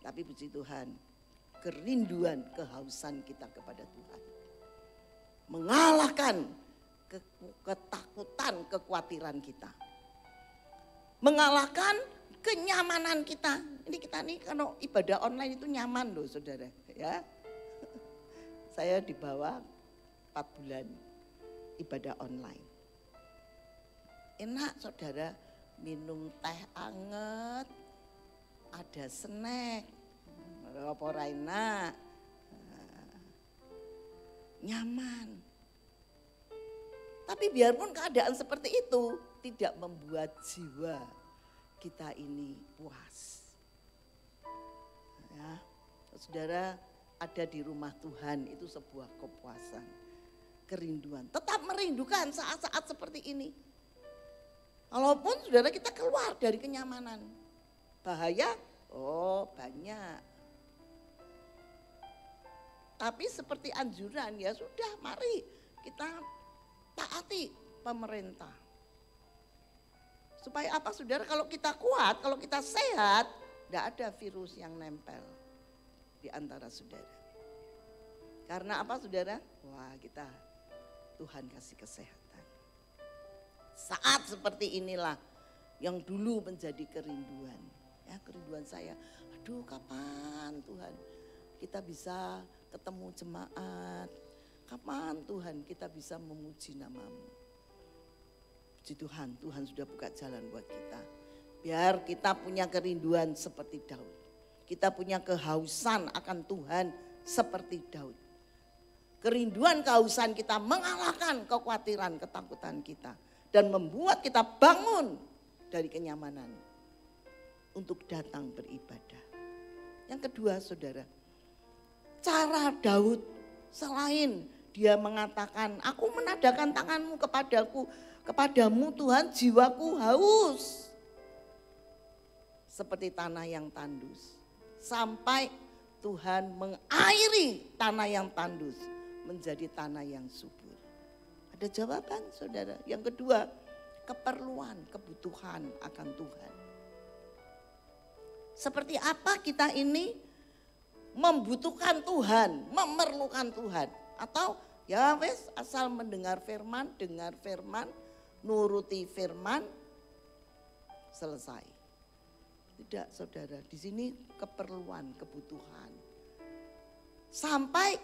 Tapi puji Tuhan, kerinduan, kehausan kita kepada Tuhan. Mengalahkan ketakutan, kekhawatiran kita. Mengalahkan kenyamanan kita. Ini kita nih kalau ibadah online itu nyaman loh saudara. Ya. Saya dibawa 4 bulan ibadah online. Enak saudara, minum teh anget, ada snack, apa ora enak, nyaman. Tapi biarpun keadaan seperti itu tidak membuat jiwa kita ini puas. Ya, saudara ada di rumah Tuhan itu sebuah kepuasan, kerinduan. Tetap merindukan saat-saat seperti ini. Walaupun saudara kita keluar dari kenyamanan. Bahaya, oh banyak. Tapi seperti anjuran ya sudah mari kita taati pemerintah. Supaya apa saudara, kalau kita kuat, kalau kita sehat, tidak ada virus yang nempel di antara saudara. Karena apa saudara? Wah kita, Tuhan kasih kesehatan. Saat seperti inilah yang dulu menjadi kerinduan. Ya, kerinduan saya, aduh kapan Tuhan kita bisa ketemu jemaat. Kapan Tuhan kita bisa memuji nama-Mu. Puji Tuhan, Tuhan sudah buka jalan buat kita. Biar kita punya kerinduan seperti Daud. Kita punya kehausan akan Tuhan seperti Daud. Kerinduan kehausan kita mengalahkan kekhawatiran, ketakutan kita. Dan membuat kita bangun dari kenyamanan untuk datang beribadah. Yang kedua saudara, cara Daud selain dia mengatakan, aku menadakan tanganmu kepadamu Tuhan, jiwaku haus. Seperti tanah yang tandus. Sampai Tuhan mengairi tanah yang tandus menjadi tanah yang subur. Ada jawaban saudara. Yang kedua, keperluan, kebutuhan akan Tuhan. Seperti apa kita ini membutuhkan Tuhan, memerlukan Tuhan. Atau ya wes asal mendengar firman, dengar firman, nuruti firman, selesai. Tidak saudara, di sini keperluan, kebutuhan. Sampai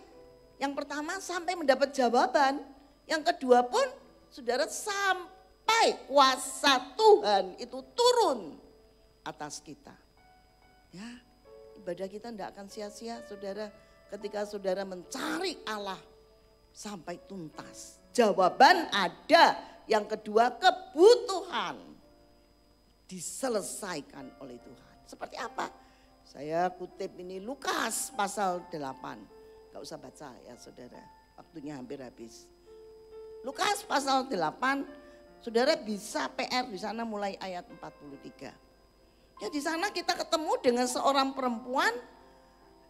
yang pertama sampai mendapat jawaban, yang kedua pun saudara sampai kuasa Tuhan itu turun atas kita. Ya, ibadah kita tidak akan sia-sia saudara ketika saudara mencari Allah sampai tuntas. Jawaban ada, yang kedua kebutuhan diselesaikan oleh Tuhan. Seperti apa? Saya kutip ini Lukas pasal 8. Gak usah baca ya saudara, waktunya hampir habis. Lukas pasal 8, saudara bisa PR di sana mulai ayat 43. Ya di sana kita ketemu dengan seorang perempuan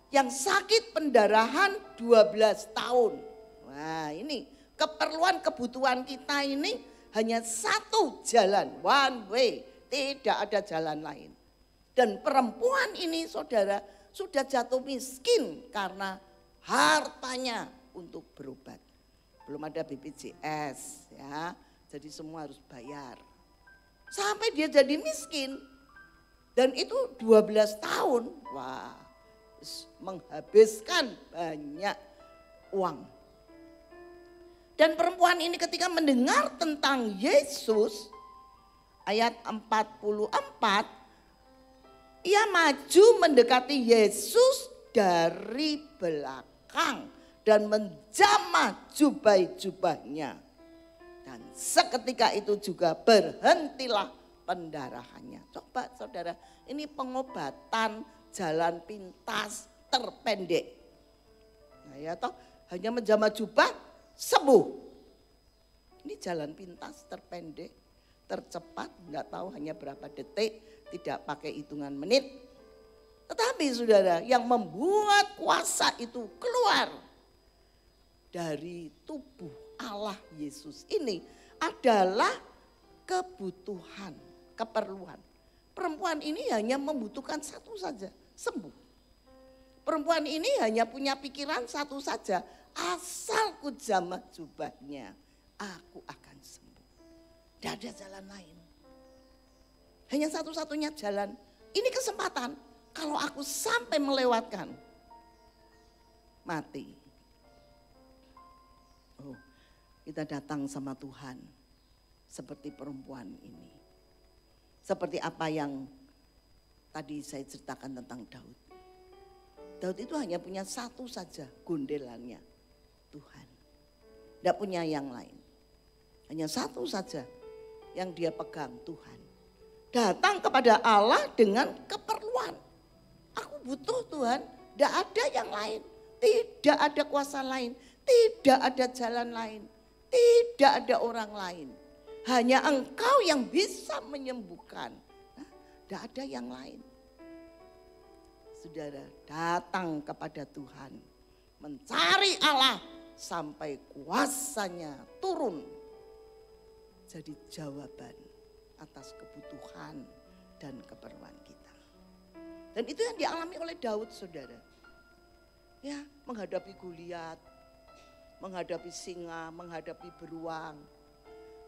yang sakit pendarahan 12 tahun. Wah ini keperluan kebutuhan kita ini hanya satu jalan, one way, tidak ada jalan lain. Dan perempuan ini saudara sudah jatuh miskin karena hartanya untuk berobat. Belum ada BPJS ya, jadi semua harus bayar. Sampai dia jadi miskin dan itu 12 tahun, wah menghabiskan banyak uang. Dan perempuan ini ketika mendengar tentang Yesus, ayat 44, ia maju mendekati Yesus dari belakang dan menjamah jubah-jubahnya. Dan seketika itu juga berhentilah pendarahannya. Coba saudara, ini pengobatan jalan pintas terpendek. Nah ya toh, hanya menjamah jubah sembuh. Ini jalan pintas terpendek, tercepat, enggak tahu hanya berapa detik, tidak pakai hitungan menit. Tetapi saudara, yang membuat kuasa itu keluar dari tubuh Allah Yesus ini adalah kebutuhan, keperluan. Perempuan ini hanya membutuhkan satu saja, sembuh. Perempuan ini hanya punya pikiran satu saja, asal ku jamah jubahnya, aku akan sembuh. Tidak ada jalan lain. Hanya satu-satunya jalan, ini kesempatan. Kalau aku sampai melewatkan, mati. Oh, kita datang sama Tuhan seperti perempuan ini. Seperti apa yang tadi saya ceritakan tentang Daud. Daud itu hanya punya satu saja gundelannya, Tuhan. Tidak punya yang lain. Hanya satu saja yang dia pegang, Tuhan. Datang kepada Allah dengan keperluan. Aku butuh Tuhan, tidak ada yang lain. Tidak ada kuasa lain, tidak ada jalan lain. Tidak ada orang lain. Hanya Engkau yang bisa menyembuhkan. Tidak ada yang lain. Saudara, datang kepada Tuhan. Mencari Allah sampai kuasanya turun. Jadi jawaban atas kebutuhan dan keperluan kita. Dan itu yang dialami oleh Daud, saudara. Ya, menghadapi Goliat, menghadapi singa, menghadapi beruang,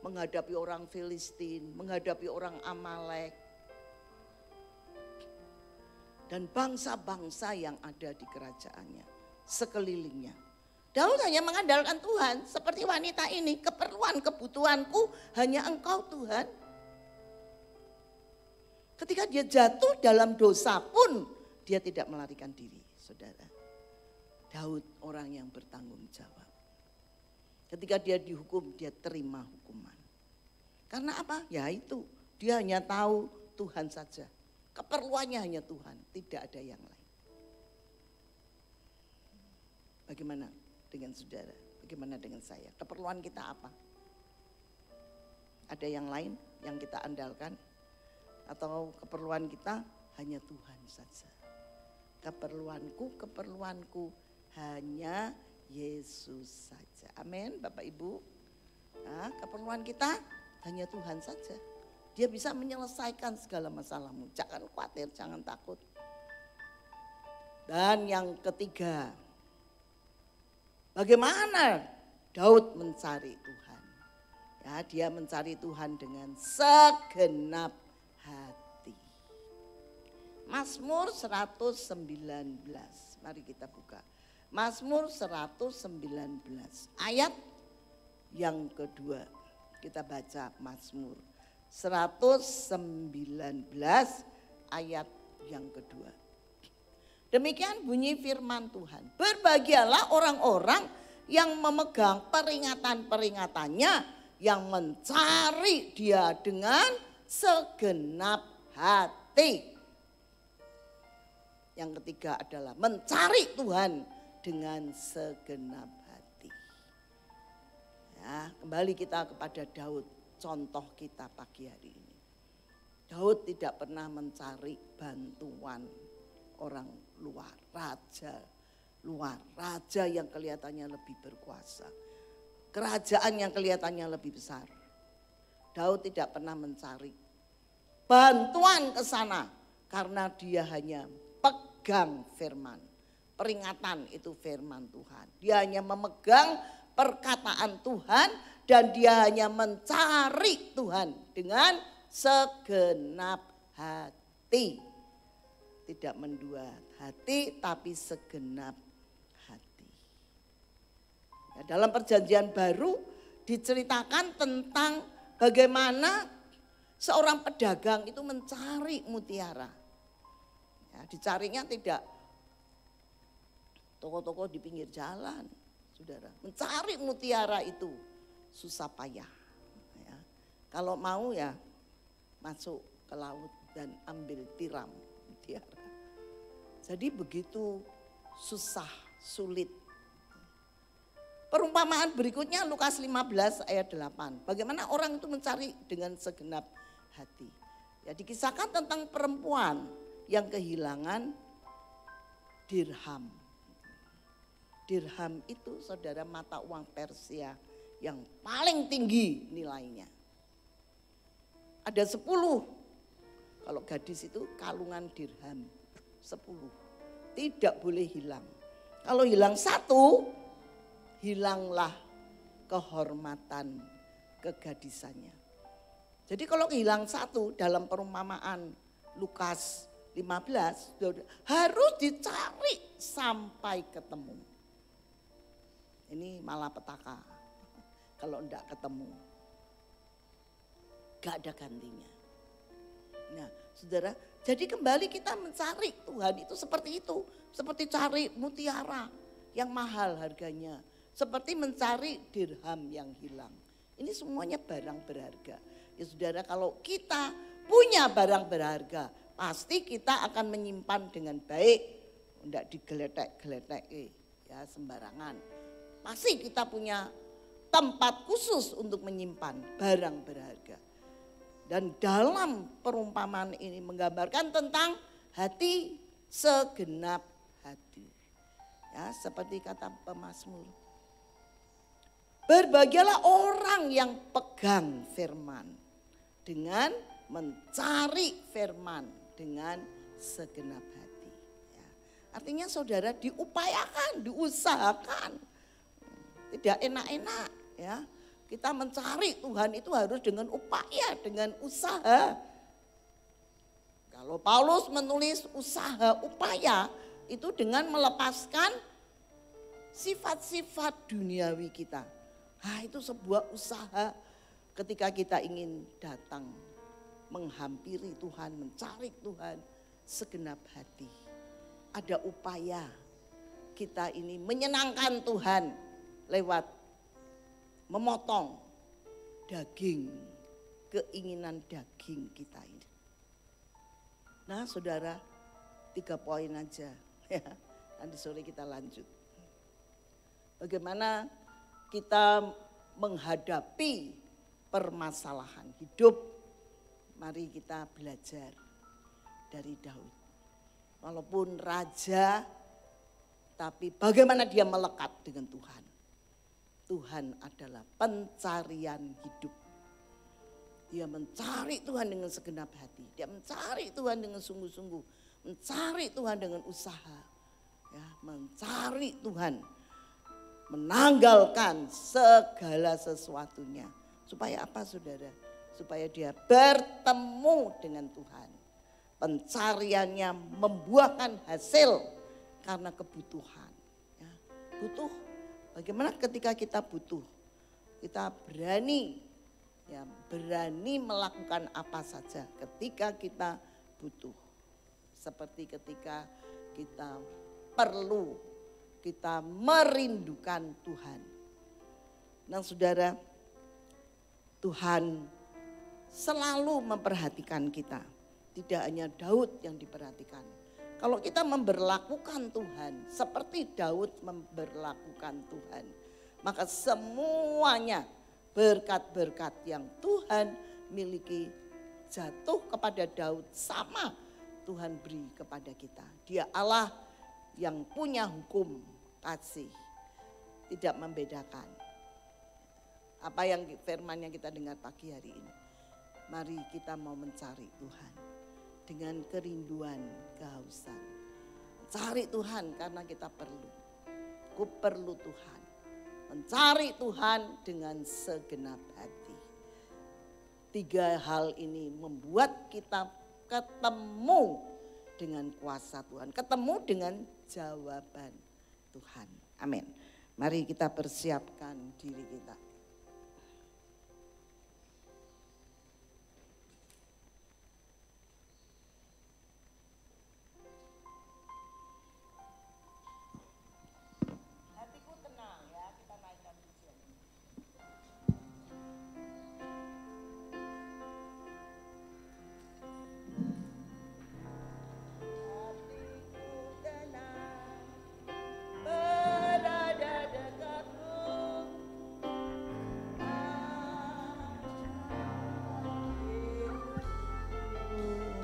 menghadapi orang Filistin, menghadapi orang Amalek, dan bangsa-bangsa yang ada di kerajaannya, sekelilingnya. Daud hanya mengandalkan Tuhan, seperti wanita ini, keperluan kebutuhanku hanya Engkau Tuhan. Ketika dia jatuh dalam dosa pun, dia tidak melarikan diri, saudara. Daud orang yang bertanggung jawab. Ketika dia dihukum, dia terima hukuman. Karena apa? Ya itu, dia hanya tahu Tuhan saja. Keperluannya hanya Tuhan, tidak ada yang lain. Bagaimana dengan saudara? Bagaimana dengan saya? Keperluan kita apa? Ada yang lain yang kita andalkan? Atau keperluan kita hanya Tuhan saja? Keperluanku hanya Yesus saja. Amin, Bapak Ibu. Nah, keperluan kita hanya Tuhan saja. Dia bisa menyelesaikan segala masalahmu. Jangan khawatir, jangan takut. Dan yang ketiga, bagaimana Daud mencari Tuhan? Ya, dia mencari Tuhan dengan segenap hati. Mazmur 119. Mari kita buka. Mazmur 119 ayat yang kedua. Kita baca Mazmur 119 ayat yang kedua. Demikian bunyi firman Tuhan. Berbahagialah orang-orang yang memegang peringatan-peringatannya, yang mencari Dia dengan segenap hati. Yang ketiga adalah mencari Tuhan dengan segenap hati. Ya, kembali kita kepada Daud, contoh kita pagi hari ini. Daud tidak pernah mencari bantuan orang luar, raja yang kelihatannya lebih berkuasa, kerajaan yang kelihatannya lebih besar. Daud tidak pernah mencari bantuan ke sana karena dia hanya pegang firman. Peringatan itu firman Tuhan. Dia hanya memegang perkataan Tuhan dan dia hanya mencari Tuhan dengan segenap hati. Tidak mendua hati tapi segenap hati. Ya, dalam perjanjian baru diceritakan tentang bagaimana Seorang pedagang itu mencari mutiara. Ya, dicarinya tidak toko-toko di pinggir jalan, saudara. Mencari mutiara itu susah payah. Ya. Kalau mau ya masuk ke laut dan ambil tiram mutiara. Jadi begitu susah, sulit. Perumpamaan berikutnya Lukas 15 ayat 8. Bagaimana orang itu mencari dengan segenap hati. Ya, dikisahkan tentang perempuan yang kehilangan dirham. Dirham itu saudara mata uang Persia yang paling tinggi nilainya. Ada 10. Kalau gadis itu kalungan dirham 10. Tidak boleh hilang. Kalau hilang 1, hilanglah kehormatan kegadisannya. Jadi kalau hilang 1 dalam perumpamaan Lukas 15 harus dicari sampai ketemu. Ini malapetaka. Kalau enggak ketemu, enggak ada gantinya. Nah, saudara, jadi kembali kita mencari Tuhan itu seperti itu. Seperti cari mutiara yang mahal harganya. Seperti mencari dirham yang hilang. Ini semuanya barang berharga. Ya saudara, kalau kita punya barang berharga, pasti kita akan menyimpan dengan baik. Tidak digeletek-geletek ya sembarangan. Pasti kita punya tempat khusus untuk menyimpan barang berharga. Dan dalam perumpamaan ini menggambarkan tentang hati, segenap hati. Ya, seperti kata pemazmur. Berbahagialah orang yang pegang firman dengan mencari firman dengan segenap hati. Ya. Artinya saudara diupayakan, diusahakan. Tidak enak-enak ya. Kita mencari Tuhan itu harus dengan upaya, dengan usaha. Kalau Paulus menulis usaha, upaya itu dengan melepaskan sifat-sifat duniawi kita. Nah, itu sebuah usaha ketika kita ingin datang menghampiri Tuhan, mencari Tuhan segenap hati. Ada upaya kita ini menyenangkan Tuhan lewat memotong daging, keinginan daging kita ini. Nah saudara, 3 poin aja ya, nanti sore kita lanjut. Bagaimana kita menghadapi permasalahan hidup, mari kita belajar dari Daud. Walaupun raja, tapi bagaimana dia melekat dengan Tuhan. Tuhan adalah pencarian hidup. Dia mencari Tuhan dengan segenap hati. Dia mencari Tuhan dengan sungguh-sungguh. Mencari Tuhan dengan usaha. Ya, mencari Tuhan. Menanggalkan segala sesuatunya. Supaya apa saudara? Supaya dia bertemu dengan Tuhan. Pencariannya membuahkan hasil karena kebutuhan. Ya, butuh. Bagaimana ketika kita butuh, kita berani melakukan apa saja ketika kita butuh. Seperti ketika kita perlu, kita merindukan Tuhan. Nah saudara, Tuhan selalu memperhatikan kita. Tidak hanya Daud yang diperhatikan. Kalau kita memberlakukan Tuhan seperti Daud memberlakukan Tuhan, maka semuanya berkat-berkat yang Tuhan miliki jatuh kepada Daud sama Tuhan beri kepada kita. Dia Allah yang punya hukum kasih, tidak membedakan. Apa yang firman yang kita dengar pagi hari ini. Mari kita mau mencari Tuhan. Dengan kerinduan, kehausan. Cari Tuhan karena kita perlu. Ku perlu Tuhan. Mencari Tuhan dengan segenap hati. 3 hal ini membuat kita ketemu dengan kuasa Tuhan. Ketemu dengan jawaban Tuhan. Amin. Mari kita persiapkan diri kita.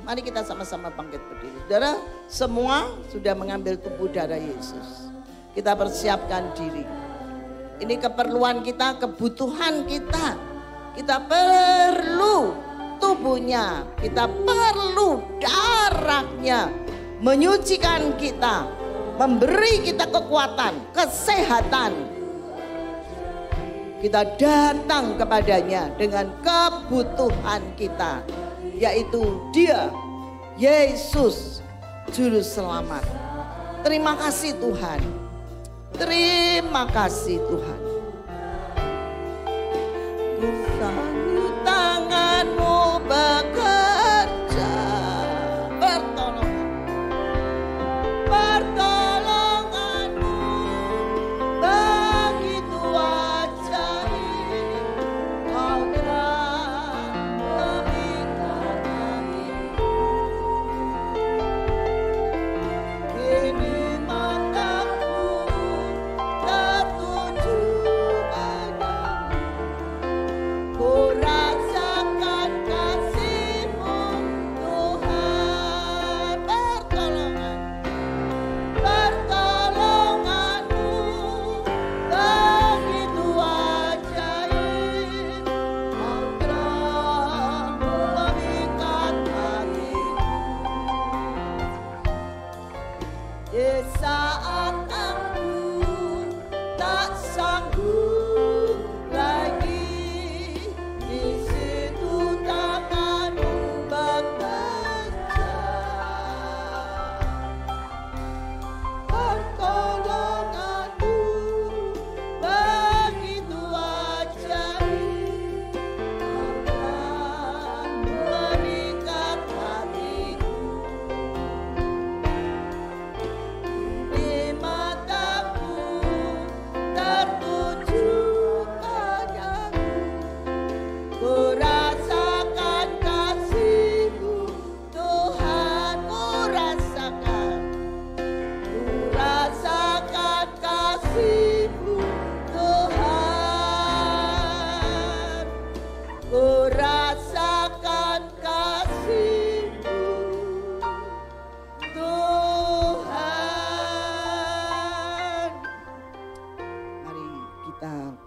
Mari kita sama-sama bangkit berdiri. Saudara, semua sudah mengambil tubuh darah Yesus. Kita persiapkan diri. Ini keperluan kita, kebutuhan kita. Kita perlu tubuhnya, kita perlu darahnya. Menyucikan kita, memberi kita kekuatan, kesehatan. Kita datang kepadanya dengan kebutuhan kita, yaitu Dia, Yesus, Juru Selamat. Terima kasih Tuhan. Terima kasih Tuhan. Ku sanggup tanganmu bekerja. Pertolonganmu begitu ajaib. Kau telah memikat hatiku. Kini mataku tertuju padamu. Ku rasakan kasih-Mu Tuhan. Pertolongan-Mu begitu ajaib. Kau telah memikat hatiku. Di saat aku tak sanggup lagi, di situ tangan-Mu bekerja. Pertolongan-Mu begitu ajaib. Kau telah memikat hatiku. Di mataku tertuju padamu. Ku rasakan kasih-Mu Tuhan. Ku rasakan kasih-Mu Tuhan. Ku rasakan kasih-Mu Tuhan. Mari kita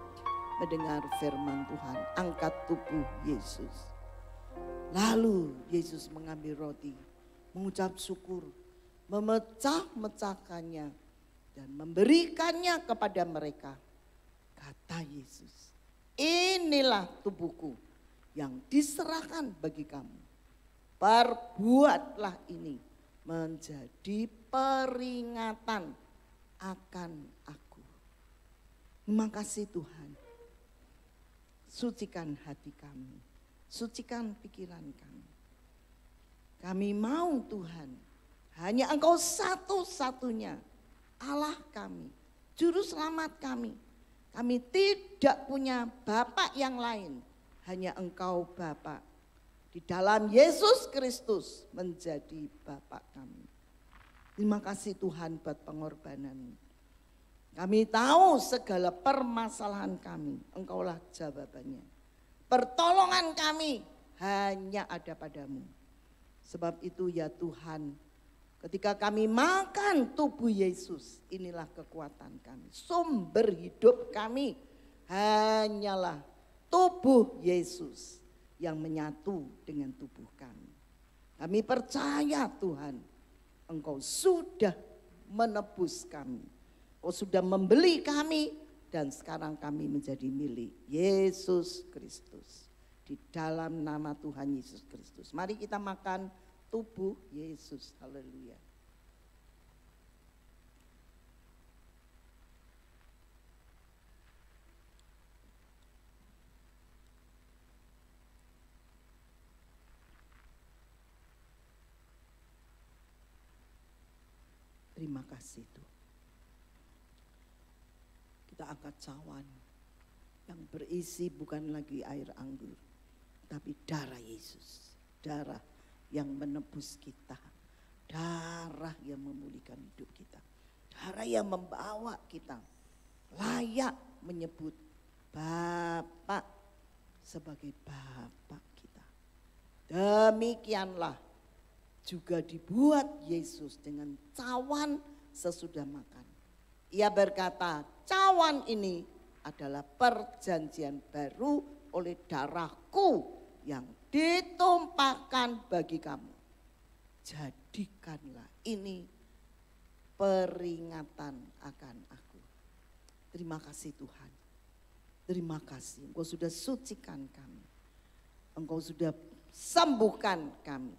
mendengar firman Tuhan. Angkat tubuh Yesus. Lalu Yesus mengambil roti, mengucap syukur, memecah-mecahkannya dan memberikannya kepada mereka. Kata Yesus, inilah tubuhku yang diserahkan bagi kamu. Perbuatlah ini menjadi peringatan akan aku. Terima kasih Tuhan. Sucikan hati kami, sucikan pikiran kami. Kami mau Tuhan, hanya Engkau satu-satunya Allah kami, Juru Selamat kami. Kami tidak punya Bapa yang lain, hanya Engkau Bapa. Di dalam Yesus Kristus menjadi Bapa kami. Terima kasih Tuhan buat pengorbanan. Kami tahu segala permasalahan kami, Engkaulah jawabannya. Pertolongan kami hanya ada padamu. Sebab itu ya Tuhan, ketika kami makan tubuh Yesus, inilah kekuatan kami. Sumber hidup kami hanyalah tubuh Yesus yang menyatu dengan tubuh kami. Kami percaya Tuhan, Engkau sudah menebus kami. Engkau sudah membeli kami dan sekarang kami menjadi milik Yesus Kristus. Di dalam nama Tuhan Yesus Kristus. Mari kita makan tubuh Yesus. Haleluya. Terima kasih Tuhan. Kita angkat cawan yang berisi bukan lagi air anggur, tapi darah Yesus. Darah yang menebus kita. Darah yang memulihkan hidup kita. Darah yang membawa kita layak menyebut Bapa sebagai Bapa kita. Demikianlah juga dibuat Yesus dengan cawan sesudah makan. Ia berkata, cawan ini adalah perjanjian baru oleh darahku yang ditumpahkan bagi kamu. Jadikanlah ini peringatan akan aku. Terima kasih Tuhan. Terima kasih, Engkau sudah sucikan kami. Engkau sudah sembuhkan kami.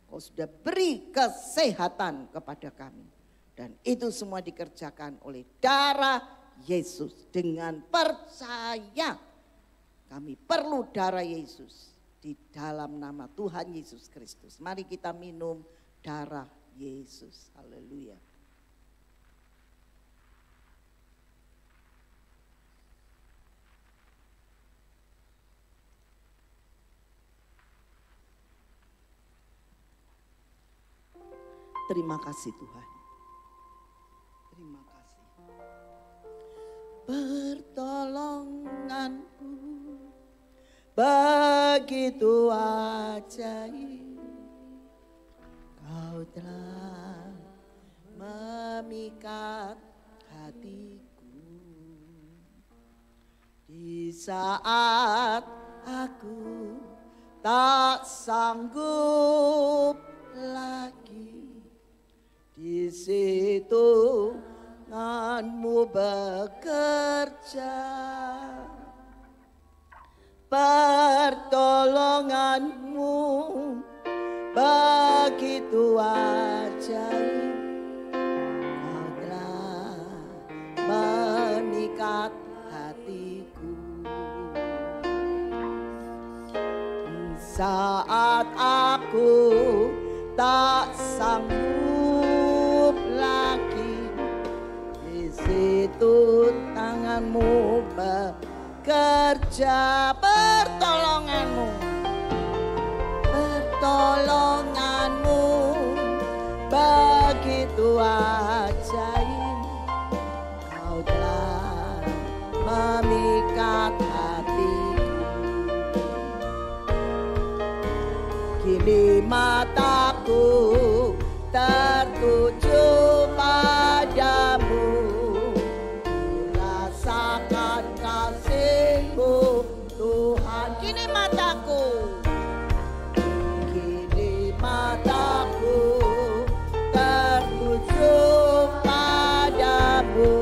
Engkau sudah beri kesehatan kepada kami. Dan itu semua dikerjakan oleh darah Yesus. Dengan percaya kami perlu darah Yesus di dalam nama Tuhan Yesus Kristus. Mari kita minum darah Yesus. Haleluya. Terima kasih Tuhan. Terima kasih. Pertolonganku begitu ajaib. Kau telah memikat hatiku. Di saat aku tak sanggup lagi, di situ tanganmu bekerja, pertolonganmu begitu ajaib. Kau telah memikat hatiku. Saat aku tak sanggup lagi, di situ tanganmu bekerja, pertolonganmu begitu ajaib. Kau telah memikat hatiku. Kini mataku tertuju padamu, rasakan kasih-Mu Tuhan. Kini mataku tertuju padamu,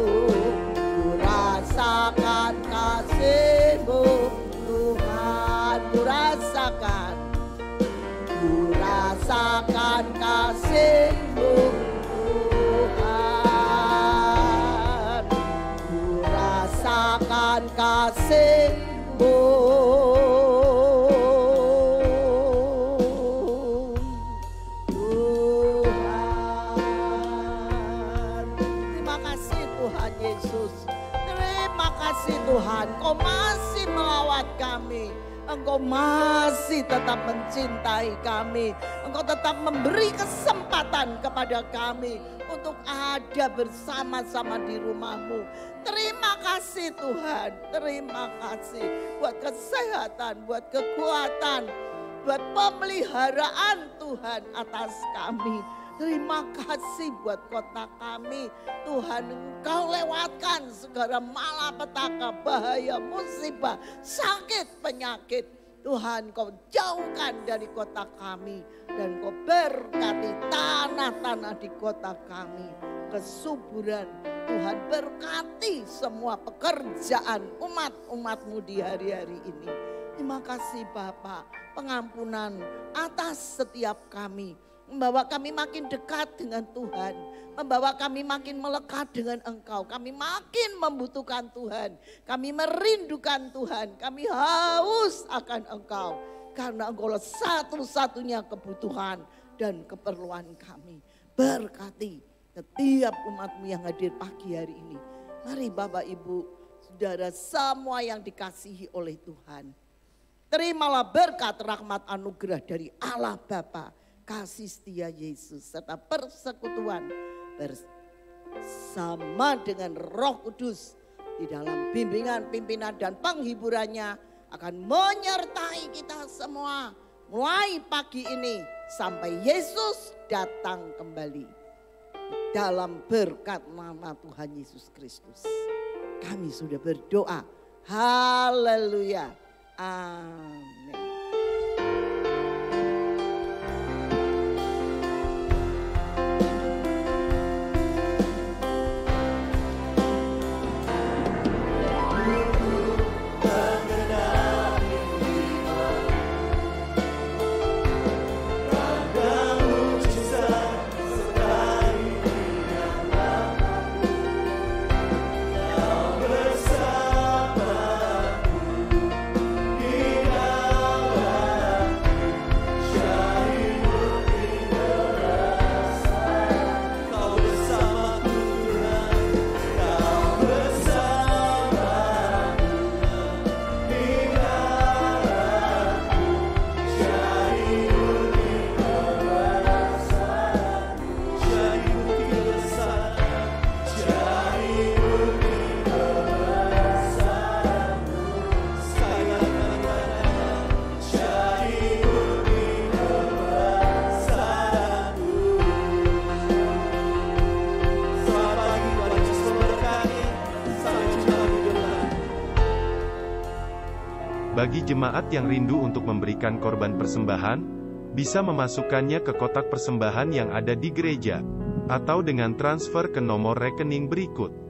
ku rasakan kasih-Mu Tuhan. Ku rasakan kasih-Mu Tuhan. Ku rasakan kasih-Mu Tuhan. Terima kasih Tuhan Yesus. Terima kasih Tuhan, Kau masih melawat kami. Engkau masih tetap mencintai kami. Engkau tetap memberi kesempatan kepada kami untuk ada bersama-sama di rumah-Mu. Terima kasih Tuhan. Terima kasih buat kesehatan, buat kekuatan, buat pemeliharaan Tuhan atas kami. Terima kasih buat kota kami. Tuhan, Engkau lewatkan segala malapetaka, bahaya, musibah, sakit, penyakit. Tuhan, Kau jauhkan dari kota kami. Dan Kau berkati tanah-tanah di kota kami. Kesuburan. Tuhan, berkati semua pekerjaan umat-umat-Mu di hari-hari ini. Terima kasih Bapa, pengampunan atas setiap kami. Membawa kami makin dekat dengan Tuhan. Membawa kami makin melekat dengan Engkau. Kami makin membutuhkan Tuhan. Kami merindukan Tuhan. Kami haus akan Engkau. Karena Engkau adalah satu-satunya kebutuhan dan keperluan kami. Berkati setiap umat-Mu yang hadir pagi hari ini. Mari Bapak Ibu, Saudara semua yang dikasihi oleh Tuhan. Terimalah berkat rahmat anugerah dari Allah Bapa, kasih setia Yesus, serta persekutuan bersama dengan Roh Kudus di dalam bimbingan, pimpinan dan penghiburannya akan menyertai kita semua mulai pagi ini sampai Yesus datang kembali. Dalam berkat nama Tuhan Yesus Kristus, kami sudah berdoa. Haleluya. Amin. Bagi jemaat yang rindu untuk memberikan korban persembahan, bisa memasukkannya ke kotak persembahan yang ada di gereja, atau dengan transfer ke nomor rekening berikut.